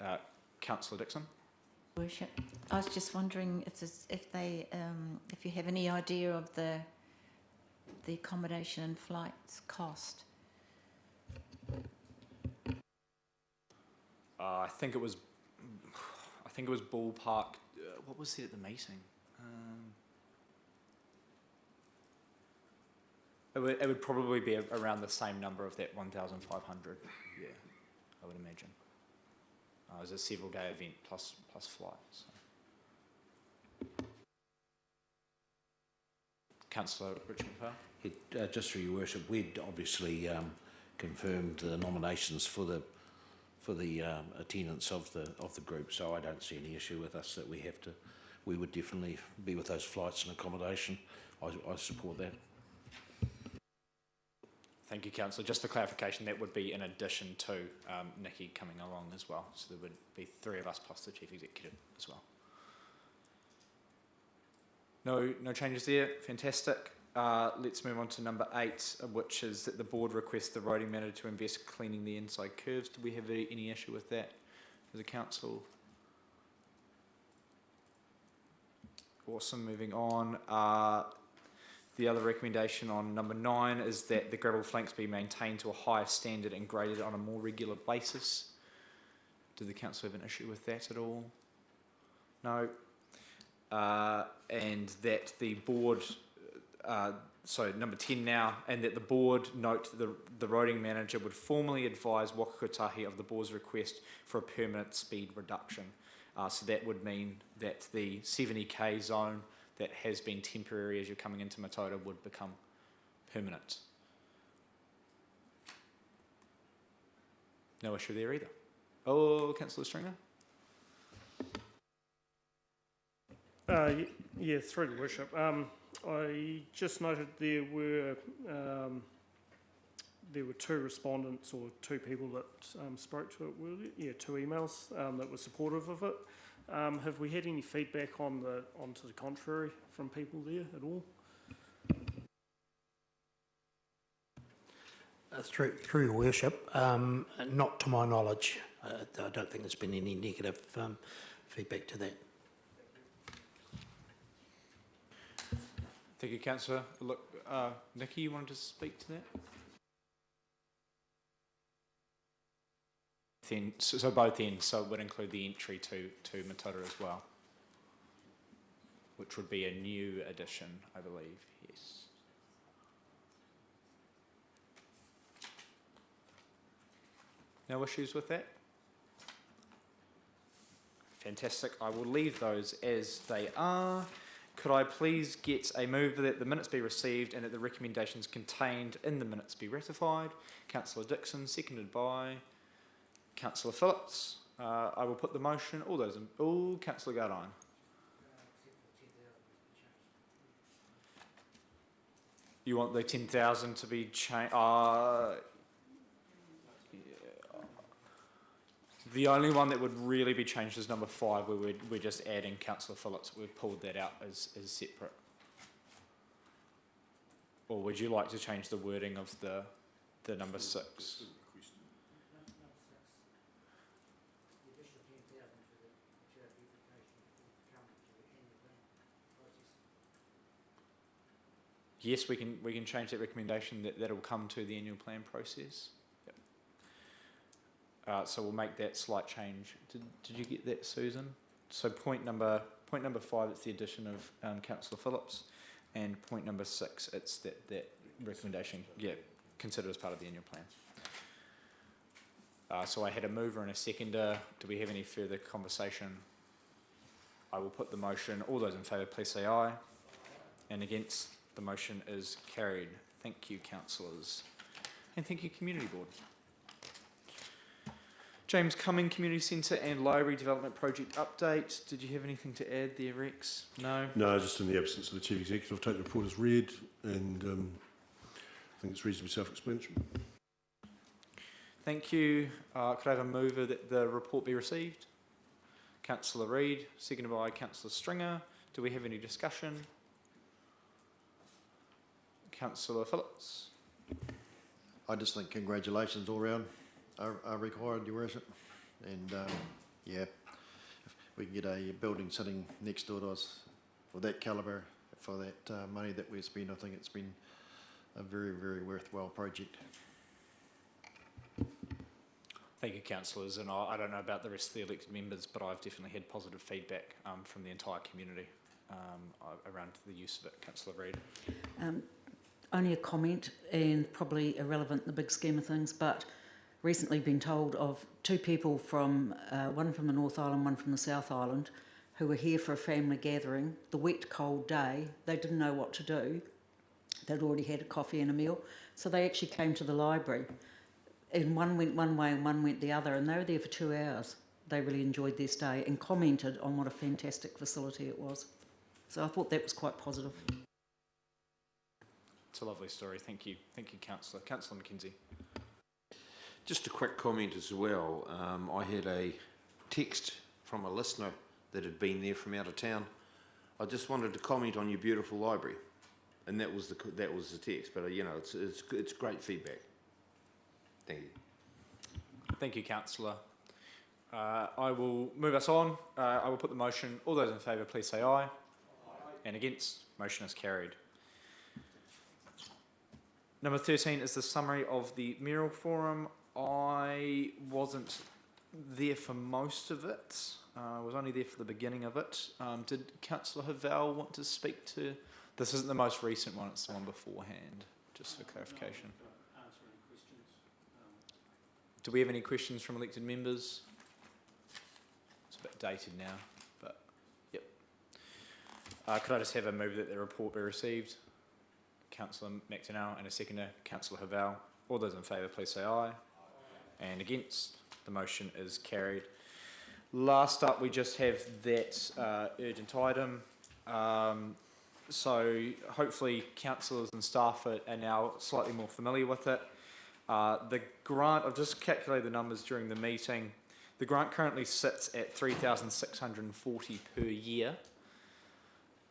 [SPEAKER 1] No. Councillor Dixon.
[SPEAKER 9] Worship, I was just wondering if you have any idea of the accommodation and flights cost.
[SPEAKER 1] I think it was ballpark. What was it at the meeting?
[SPEAKER 19] It would probably be around the same number of that 1,500. Yeah, I would imagine. It was a several-day event plus flights. So. Councillor Richmond Powell.
[SPEAKER 15] Just through your worship, we'd obviously confirmed the nominations for the attendance of the group, so I don't see any issue with us that we have to. We would definitely be with those flights and accommodation. I support that.
[SPEAKER 19] Thank you, Councillor. Just for clarification, that would be in addition to Nikki coming along as well. So there would be 3 of us plus the Chief Executive as well. No changes there. Fantastic. Let's move on to number 8, which is that the board requests the roading manager to invest cleaning the inside curves. Do we have any issue with that as a council? Awesome. Moving on. The other recommendation on number 9 is that the gravel flanks be maintained to a higher standard and graded on a more regular basis. Do the council have an issue with that at all? No. And that the board, so number 10 now, and that the board note the roading manager would formally advise Waka Kotahi of the board's request for a permanent speed reduction. So that would mean that the 70k zone that has been temporary as you're coming into Matoda would become permanent. No issue there either. Oh, Councillor Stringer?
[SPEAKER 7] Yeah, through the worship. I just noted there were 2 respondents or 2 people that spoke to it. Were there? Yeah, 2 emails that were supportive of it. Have we had any feedback onto the contrary from people there at all?
[SPEAKER 18] Through your worship, not to my knowledge. I don't think there's been any negative feedback to that.
[SPEAKER 19] Thank you, Councillor. Look, Nikki, you wanted to speak to that? So both ends, so it would include the entry to Matoda as well, which would be a new addition, I believe, yes. No issues with that? Fantastic. I will leave those as they are. Could I please get a move that the minutes be received and that the recommendations contained in the minutes be ratified? Councillor Dixon, seconded by Councillor Phillips. I will put the motion. All those. Councillor Gardine. You want the 10,000 to be changed? Yeah. The only one that would really be changed is number 5, where we're just adding Councillor Phillips. We've pulled that out as separate. Or would you like to change the wording of the number 6? Yes, we can change that recommendation. That'll come to the annual plan process. Yep. So we'll make that slight change. Did you get that, Susan? So point number 5, it's the addition of Councillor Phillips, and point number 6, it's that recommendation. Yeah, considered as part of the annual plan. So I had a mover and a seconder. Do we have any further conversation? I will put the motion. All those in favour, please say aye. And against? The motion is carried. Thank you, councillors. And thank you, Community Board. James Cumming, Community Centre and Library Development Project update. Did you have anything to add there, Rex? No?
[SPEAKER 2] No, just in the absence of the Chief Executive, I'll take the report as read, and I think it's reasonably self-explanatory.
[SPEAKER 19] Thank you. Could I have a mover that the report be received? Councillor Reid, seconded by Councillor Stringer. Do we have any discussion? Councillor Phillips.
[SPEAKER 17] I just think congratulations all round are required, Your Worship. And yeah, if we can get a building sitting next door to us for that calibre, for that money that we've spent, I think it's been a very, very worthwhile project.
[SPEAKER 19] Thank you, councillors. And I don't know about the rest of the elected members, but I've definitely had positive feedback from the entire community around the use of it. Councillor Reid.
[SPEAKER 3] only a comment and probably irrelevant in the big scheme of things, but recently been told of two people from, one from the North Island, one from the South Island, who were here for a family gathering. The wet, cold day, they didn't know what to do. They'd already had a coffee and a meal, so they actually came to the library. And one went one way and one went the other, and they were there for 2 hours. They really enjoyed their stay and commented on what a fantastic facility it was. So I thought that was quite positive.
[SPEAKER 1] It's a lovely story. Thank you. Thank you, Councillor. Councillor McKenzie.
[SPEAKER 16] Just a quick comment as well. I had a text from a listener that had been there from out of town. I just wanted to comment on your beautiful library, and that was the text. But you know, it's great feedback. Thank you.
[SPEAKER 1] Thank you, Councillor. I will move us on. I will put the motion. All those in favour, please say aye. Aye. And against, motion is carried. Number 13 is the summary of the mayoral forum. I wasn't there for most of it. I was only there for the beginning of it. Did Councillor Havel want to speak to... This isn't the most recent one, it's the one beforehand, just for clarification. Do we have any questions from elected members? It's a bit dated now, but yep. Could I just have a move that the report be received? Councillor McDonnell and a seconder, Councillor Havel. All those in favour, please say aye. And against, the motion is carried. Last up, we just have that urgent item. So hopefully councillors and staff are now slightly more familiar with it. The grant, I've just calculated the numbers during the meeting. The grant currently sits at $3,640 per year.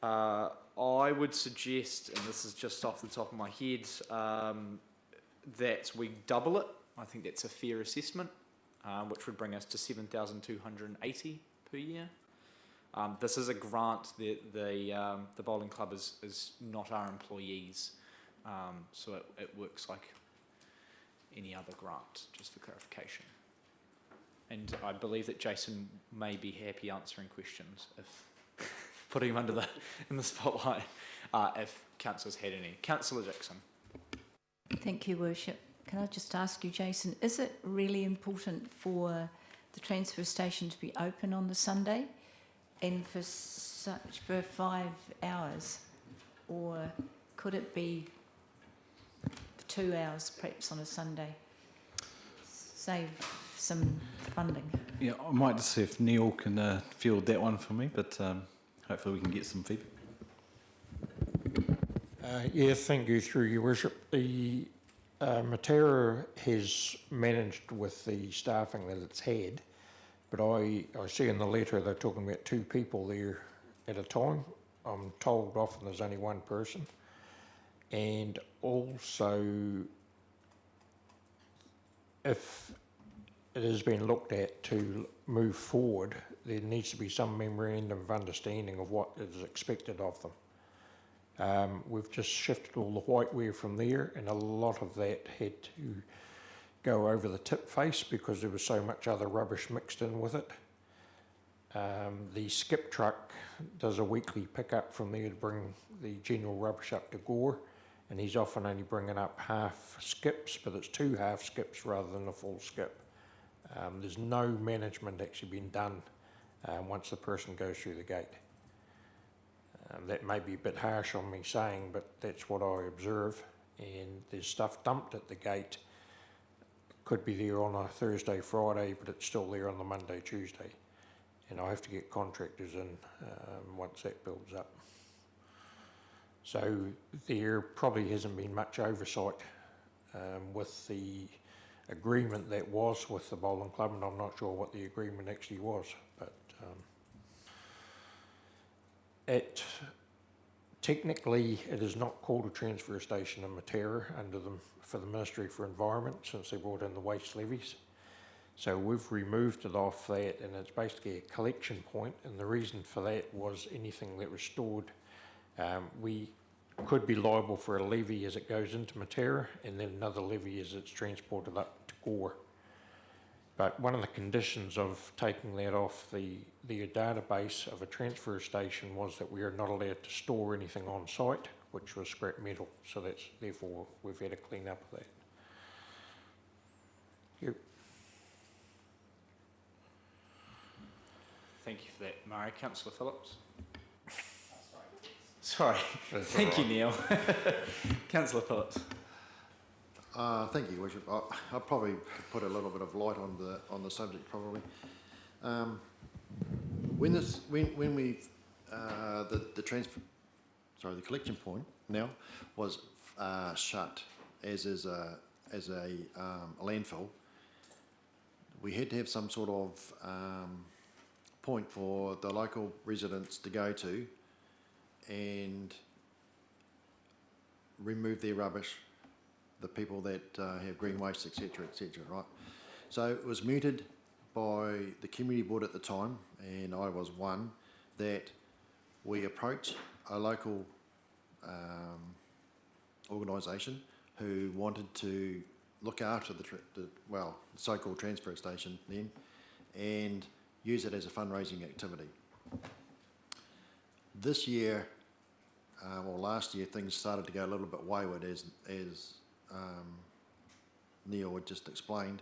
[SPEAKER 1] I would suggest, and this is just off the top of my head, that we double it. I think that's a fair assessment, which would bring us to $7,280 per year. This is a grant. The bowling club is not our employees, so it works like any other grant, just for clarification. And I believe that Jason may be happy answering questions if putting him under in the spotlight if councillors had any. Councillor Dixon.
[SPEAKER 9] Thank you, Worship. Can I just ask you, Jason, is it really important for the transfer station to be open on the Sunday and for 5 hours, or could it be for 2 hours perhaps on a Sunday? Save some funding.
[SPEAKER 20] Yeah, I might just see if Neil can field that one for me, but hopefully we can get some feedback.
[SPEAKER 18] Yeah, thank you, through your worship. The Matera has managed with the staffing that it's had, but I see in the letter they're talking about 2 people there at a time. I'm told often there's only 1 person. And also, if it has been looked at to move forward, there needs to be some memorandum of understanding of what is expected of them. We've just shifted all the whiteware from there, and a lot of that had to go over the tip face because there was so much other rubbish mixed in with it. The skip truck does a weekly pickup from there to bring the general rubbish up to Gore, and he's often only bringing up half skips, but it's 2 half skips rather than a full skip. There's no management actually being done once the person goes through the gate. That may be a bit harsh on me saying, but that's what I observe. And there's stuff dumped at the gate. Could be there on a Thursday, Friday, but it's still there on the Monday, Tuesday. And I have to get contractors in once that builds up. So there probably hasn't been much oversight with the agreement that was with the bowling club, and I'm not sure what the agreement actually was, but technically it is not called a transfer station in Matera for the Ministry for Environment since they brought in the waste levies. So we've removed it off that, and it's basically a collection point, and the reason for that was anything that was stored, we could be liable for a levy as it goes into Matera, and then another levy as it's transported up to Gore. But one of the conditions of taking that off the database of a transfer station was that we are not allowed to store anything on site which was scrap metal. So that's therefore we've had to clean up that. You.
[SPEAKER 19] Thank you for that, Murray. Councillor Phillips. Sorry.
[SPEAKER 17] That's
[SPEAKER 19] Thank you,
[SPEAKER 17] all right.
[SPEAKER 19] Neil. Councillor Phillips.
[SPEAKER 17] Thank you, Worship. I probably could put a little bit of light on the subject. Probably when we the transfer, sorry, the collection point now was shut as a landfill. We had to have some sort of point for the local residents to go to and remove their rubbish, the people that have green waste, etc., right? So it was mooted by the community board at the time, and I was one, that we approached a local organisation who wanted to look after the so-called transfer station then, and use it as a fundraising activity. This year, last year, things started to go a little bit wayward, as Neil had just explained,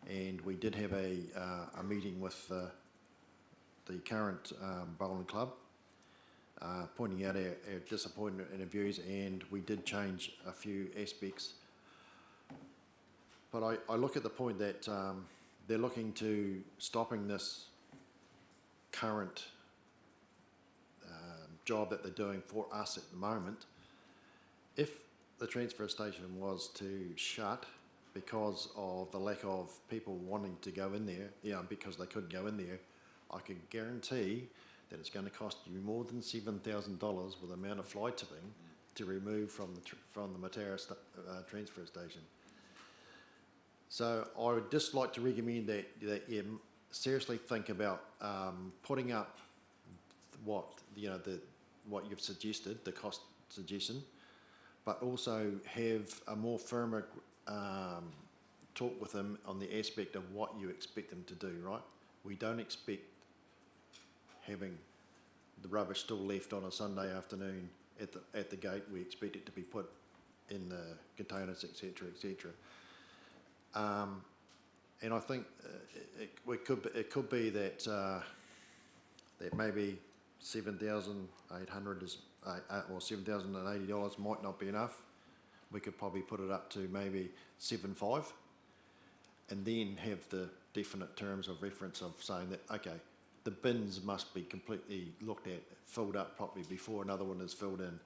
[SPEAKER 17] and we did have a meeting with the current bowling club, pointing out our disappointment and our views, and we did change a few aspects. But I look at the point that they're looking to stopping this current job that they're doing for us at the moment. If the transfer station was to shut because of the lack of people wanting to go in there, because they couldn't go in there, I can guarantee that it's going to cost you more than $7,000 with the amount of fly tipping to remove from the Matara transfer station. So I would just like to recommend that you seriously think about putting up what you've suggested, the cost suggestion, but also have a more firmer talk with them on the aspect of what you expect them to do, right? We don't expect having the rubbish still left on a Sunday afternoon at the gate. We expect it to be put in the containers, etc., etc. And I think it could be that that maybe $7,800 or $7,080 might not be enough. We could probably put it up to maybe $7,500, and then have the definite terms of reference of saying that, okay, the bins must be completely looked at, filled up properly before another one is filled in,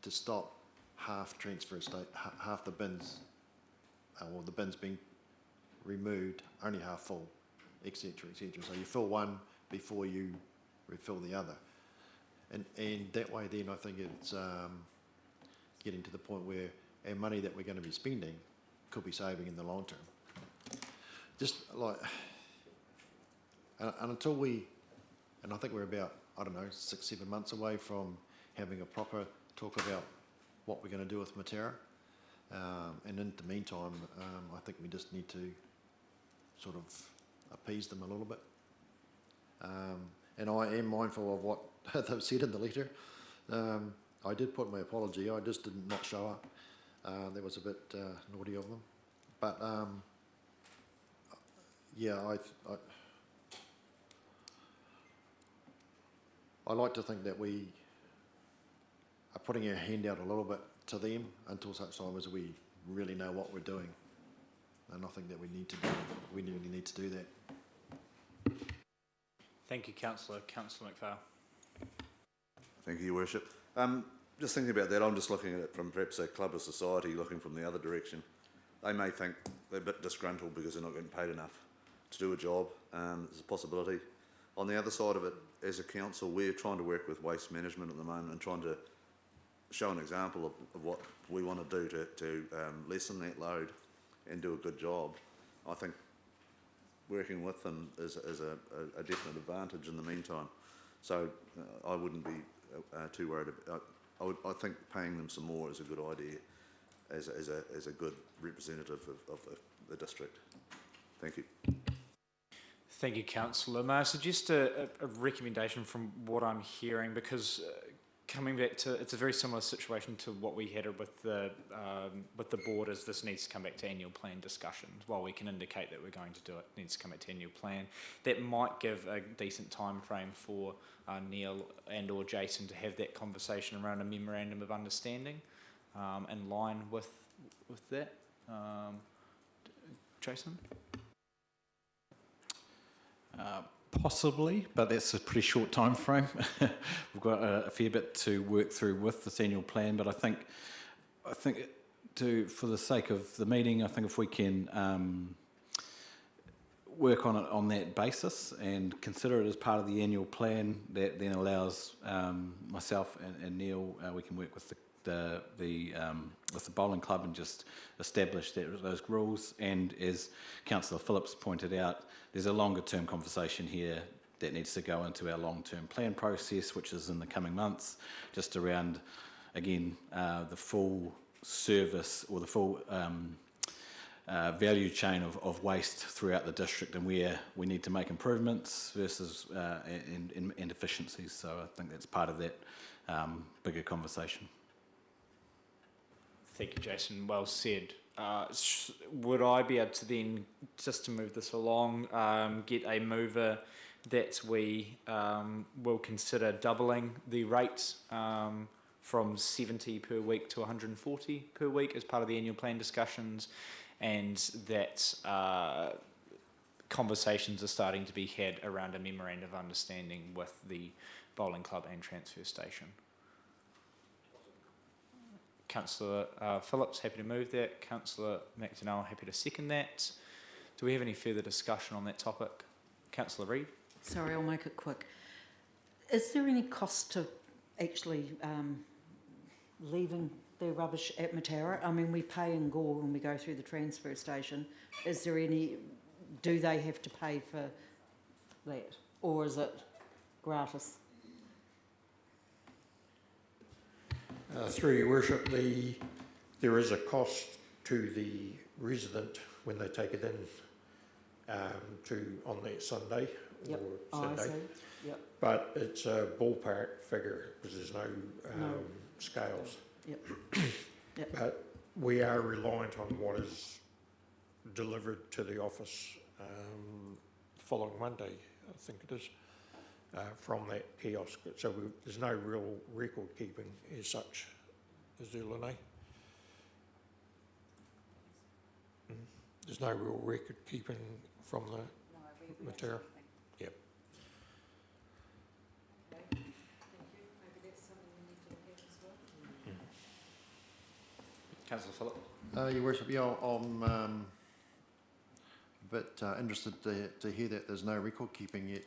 [SPEAKER 17] to stop half the bins, or the bins being removed, only half full, etc., etc. So you fill one before you refill the other. And that way then I think it's getting to the point where our money that we're going to be spending could be saving in the long term. Just like, and until and I think we're about, 6-7 months away from having a proper talk about what we're going to do with Matara. And in the meantime, I think we just need to sort of appease them a little bit. And I am mindful of what they've said in the letter. I did put my apology, I just did not show up. That was a bit naughty of them. But yeah, I like to think that we are putting our hand out a little bit to them until such time as we really know what we're doing. And I think that we really need to do that.
[SPEAKER 19] Thank you, Councillor. Councillor McPhail.
[SPEAKER 13] Thank you, Your Worship. Just thinking about that, I'm just looking at it from perhaps a club or society looking from the other direction. They may think they're a bit disgruntled because they're not getting paid enough to do a job. There's a possibility. On the other side of it, as a council, we're trying to work with waste management at the moment and trying to show an example of what we want to do to lessen that load and do a good job. I think working with them is a definite advantage in the meantime. So I wouldn't be too worried about. I think paying them some more is a good idea, as a good representative of the district. Thank you.
[SPEAKER 19] Thank you, Councillor. May I suggest a recommendation from what I'm hearing, because coming back to, it's a very similar situation to what we had with the board, is this needs to come back to annual plan discussions. While we can indicate that we're going to do it, it needs to come back to annual plan. That might give a decent time frame for Neil and or Jason to have that conversation around a memorandum of understanding in line with that. Jason?
[SPEAKER 20] Possibly, but that's a pretty short time frame. We've got a fair bit to work through with this annual plan, but I think for the sake of the meeting, I think if we can work on it on that basis and consider it as part of the annual plan, that then allows myself and Neil, we can work with the bowling club and just establish those rules. And as Councillor Phillips pointed out, there's a longer term conversation here that needs to go into our long term plan process, which is in the coming months, just around, again, the full service or the full value chain of waste throughout the district, and where we need to make improvements versus and efficiencies. So I think that's part of that bigger conversation.
[SPEAKER 19] Thank you, Jason. Well said. Would I be able to then, just to move this along, get a mover that we will consider doubling the rate from 70 per week to 140 per week as part of the annual plan discussions, and that conversations are starting to be had around a memorandum of understanding with the bowling club and transfer station? Councillor Phillips, happy to move that. Councillor McDonnell, happy to second that. Do we have any further discussion on that topic? Councillor Reid?
[SPEAKER 3] Sorry, I'll make it quick. Is there any cost to actually leaving their rubbish at Mataura? I mean, we pay in Gore when we go through the transfer station. Is there any, do they have to pay for that? Or is it gratis?
[SPEAKER 18] Through your worship, there is a cost to the resident when they take it in on that Sunday or Saturday.
[SPEAKER 3] Yep.
[SPEAKER 18] But it's a ballpark figure because there's no scales.
[SPEAKER 3] Yep. Yep.
[SPEAKER 18] But we are reliant on what is delivered to the office following Monday, I think it is. From that kiosk. So there's no real record keeping as such, is there, Lene? There's no real record keeping from the material? Yep.
[SPEAKER 3] Okay. Thank you. Maybe that's something we need to look at as well.
[SPEAKER 19] Councillor Phillips?
[SPEAKER 17] Your worship, yeah, I'm a bit interested to hear that there's no record keeping yet.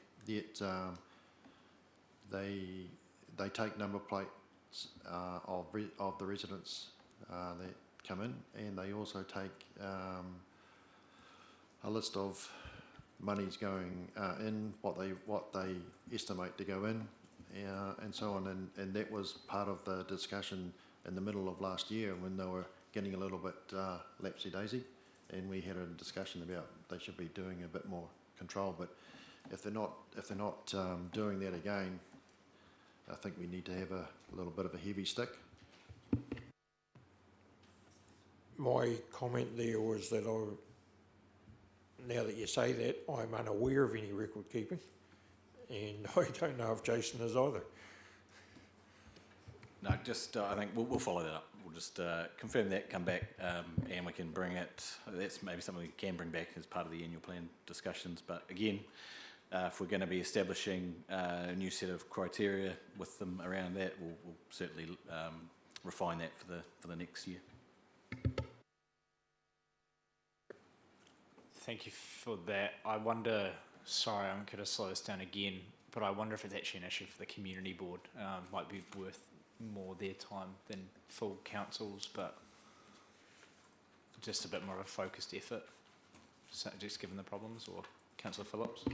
[SPEAKER 17] They take number plates of the residents that come in, and they also take a list of monies going in, what they estimate to go in, and so on. And that was part of the discussion in the middle of last year when they were getting a little bit lapsy-daisy, and we had a discussion about they should be doing a bit more control. But if they're not doing that again, I think we need to have a little bit of a heavy stick.
[SPEAKER 18] My comment there was that now that you say that, I'm unaware of any record keeping, and I don't know if Jason is either.
[SPEAKER 11] No, just I think we'll follow that up. We'll just confirm that, come back, and we can bring it. That's maybe something we can bring back as part of the annual plan discussions. But again, if we're going to be establishing a new set of criteria with them around that, we'll certainly refine that for the next year.
[SPEAKER 19] Thank you for that. I wonder, sorry, I'm going to slow this down again, but I wonder if it's actually an issue for the community board. Might be worth more their time than full councils, but just a bit more of a focused effort, just given the problems. Or Councillor Phillips?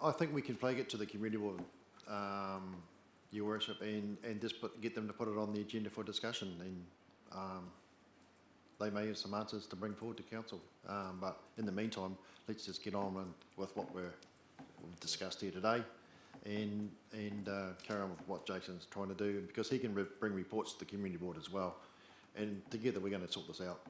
[SPEAKER 17] I think we can flag it to the community board, Your Worship, and just get them to put it on the agenda for discussion, and they may have some answers to bring forward to council. But in the meantime, let's just get on with what we've discussed here today, and carry on with what Jason's trying to do, because he can bring reports to the community board as well, and together we're going to sort this out.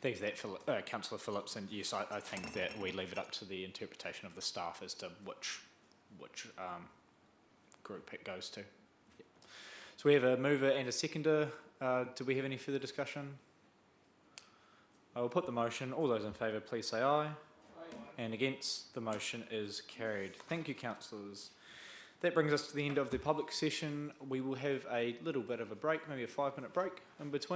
[SPEAKER 19] Thanks for that, Councillor Phillips. And yes, I think that we leave it up to the interpretation of the staff as to which group it goes to. Yep. So we have a mover and a seconder. Do we have any further discussion? I will put the motion. All those in favour, please say aye. Aye. And against, the motion is carried. Thank you, councillors. That brings us to the end of the public session. We will have a little bit of a break, maybe a 5-minute break in between.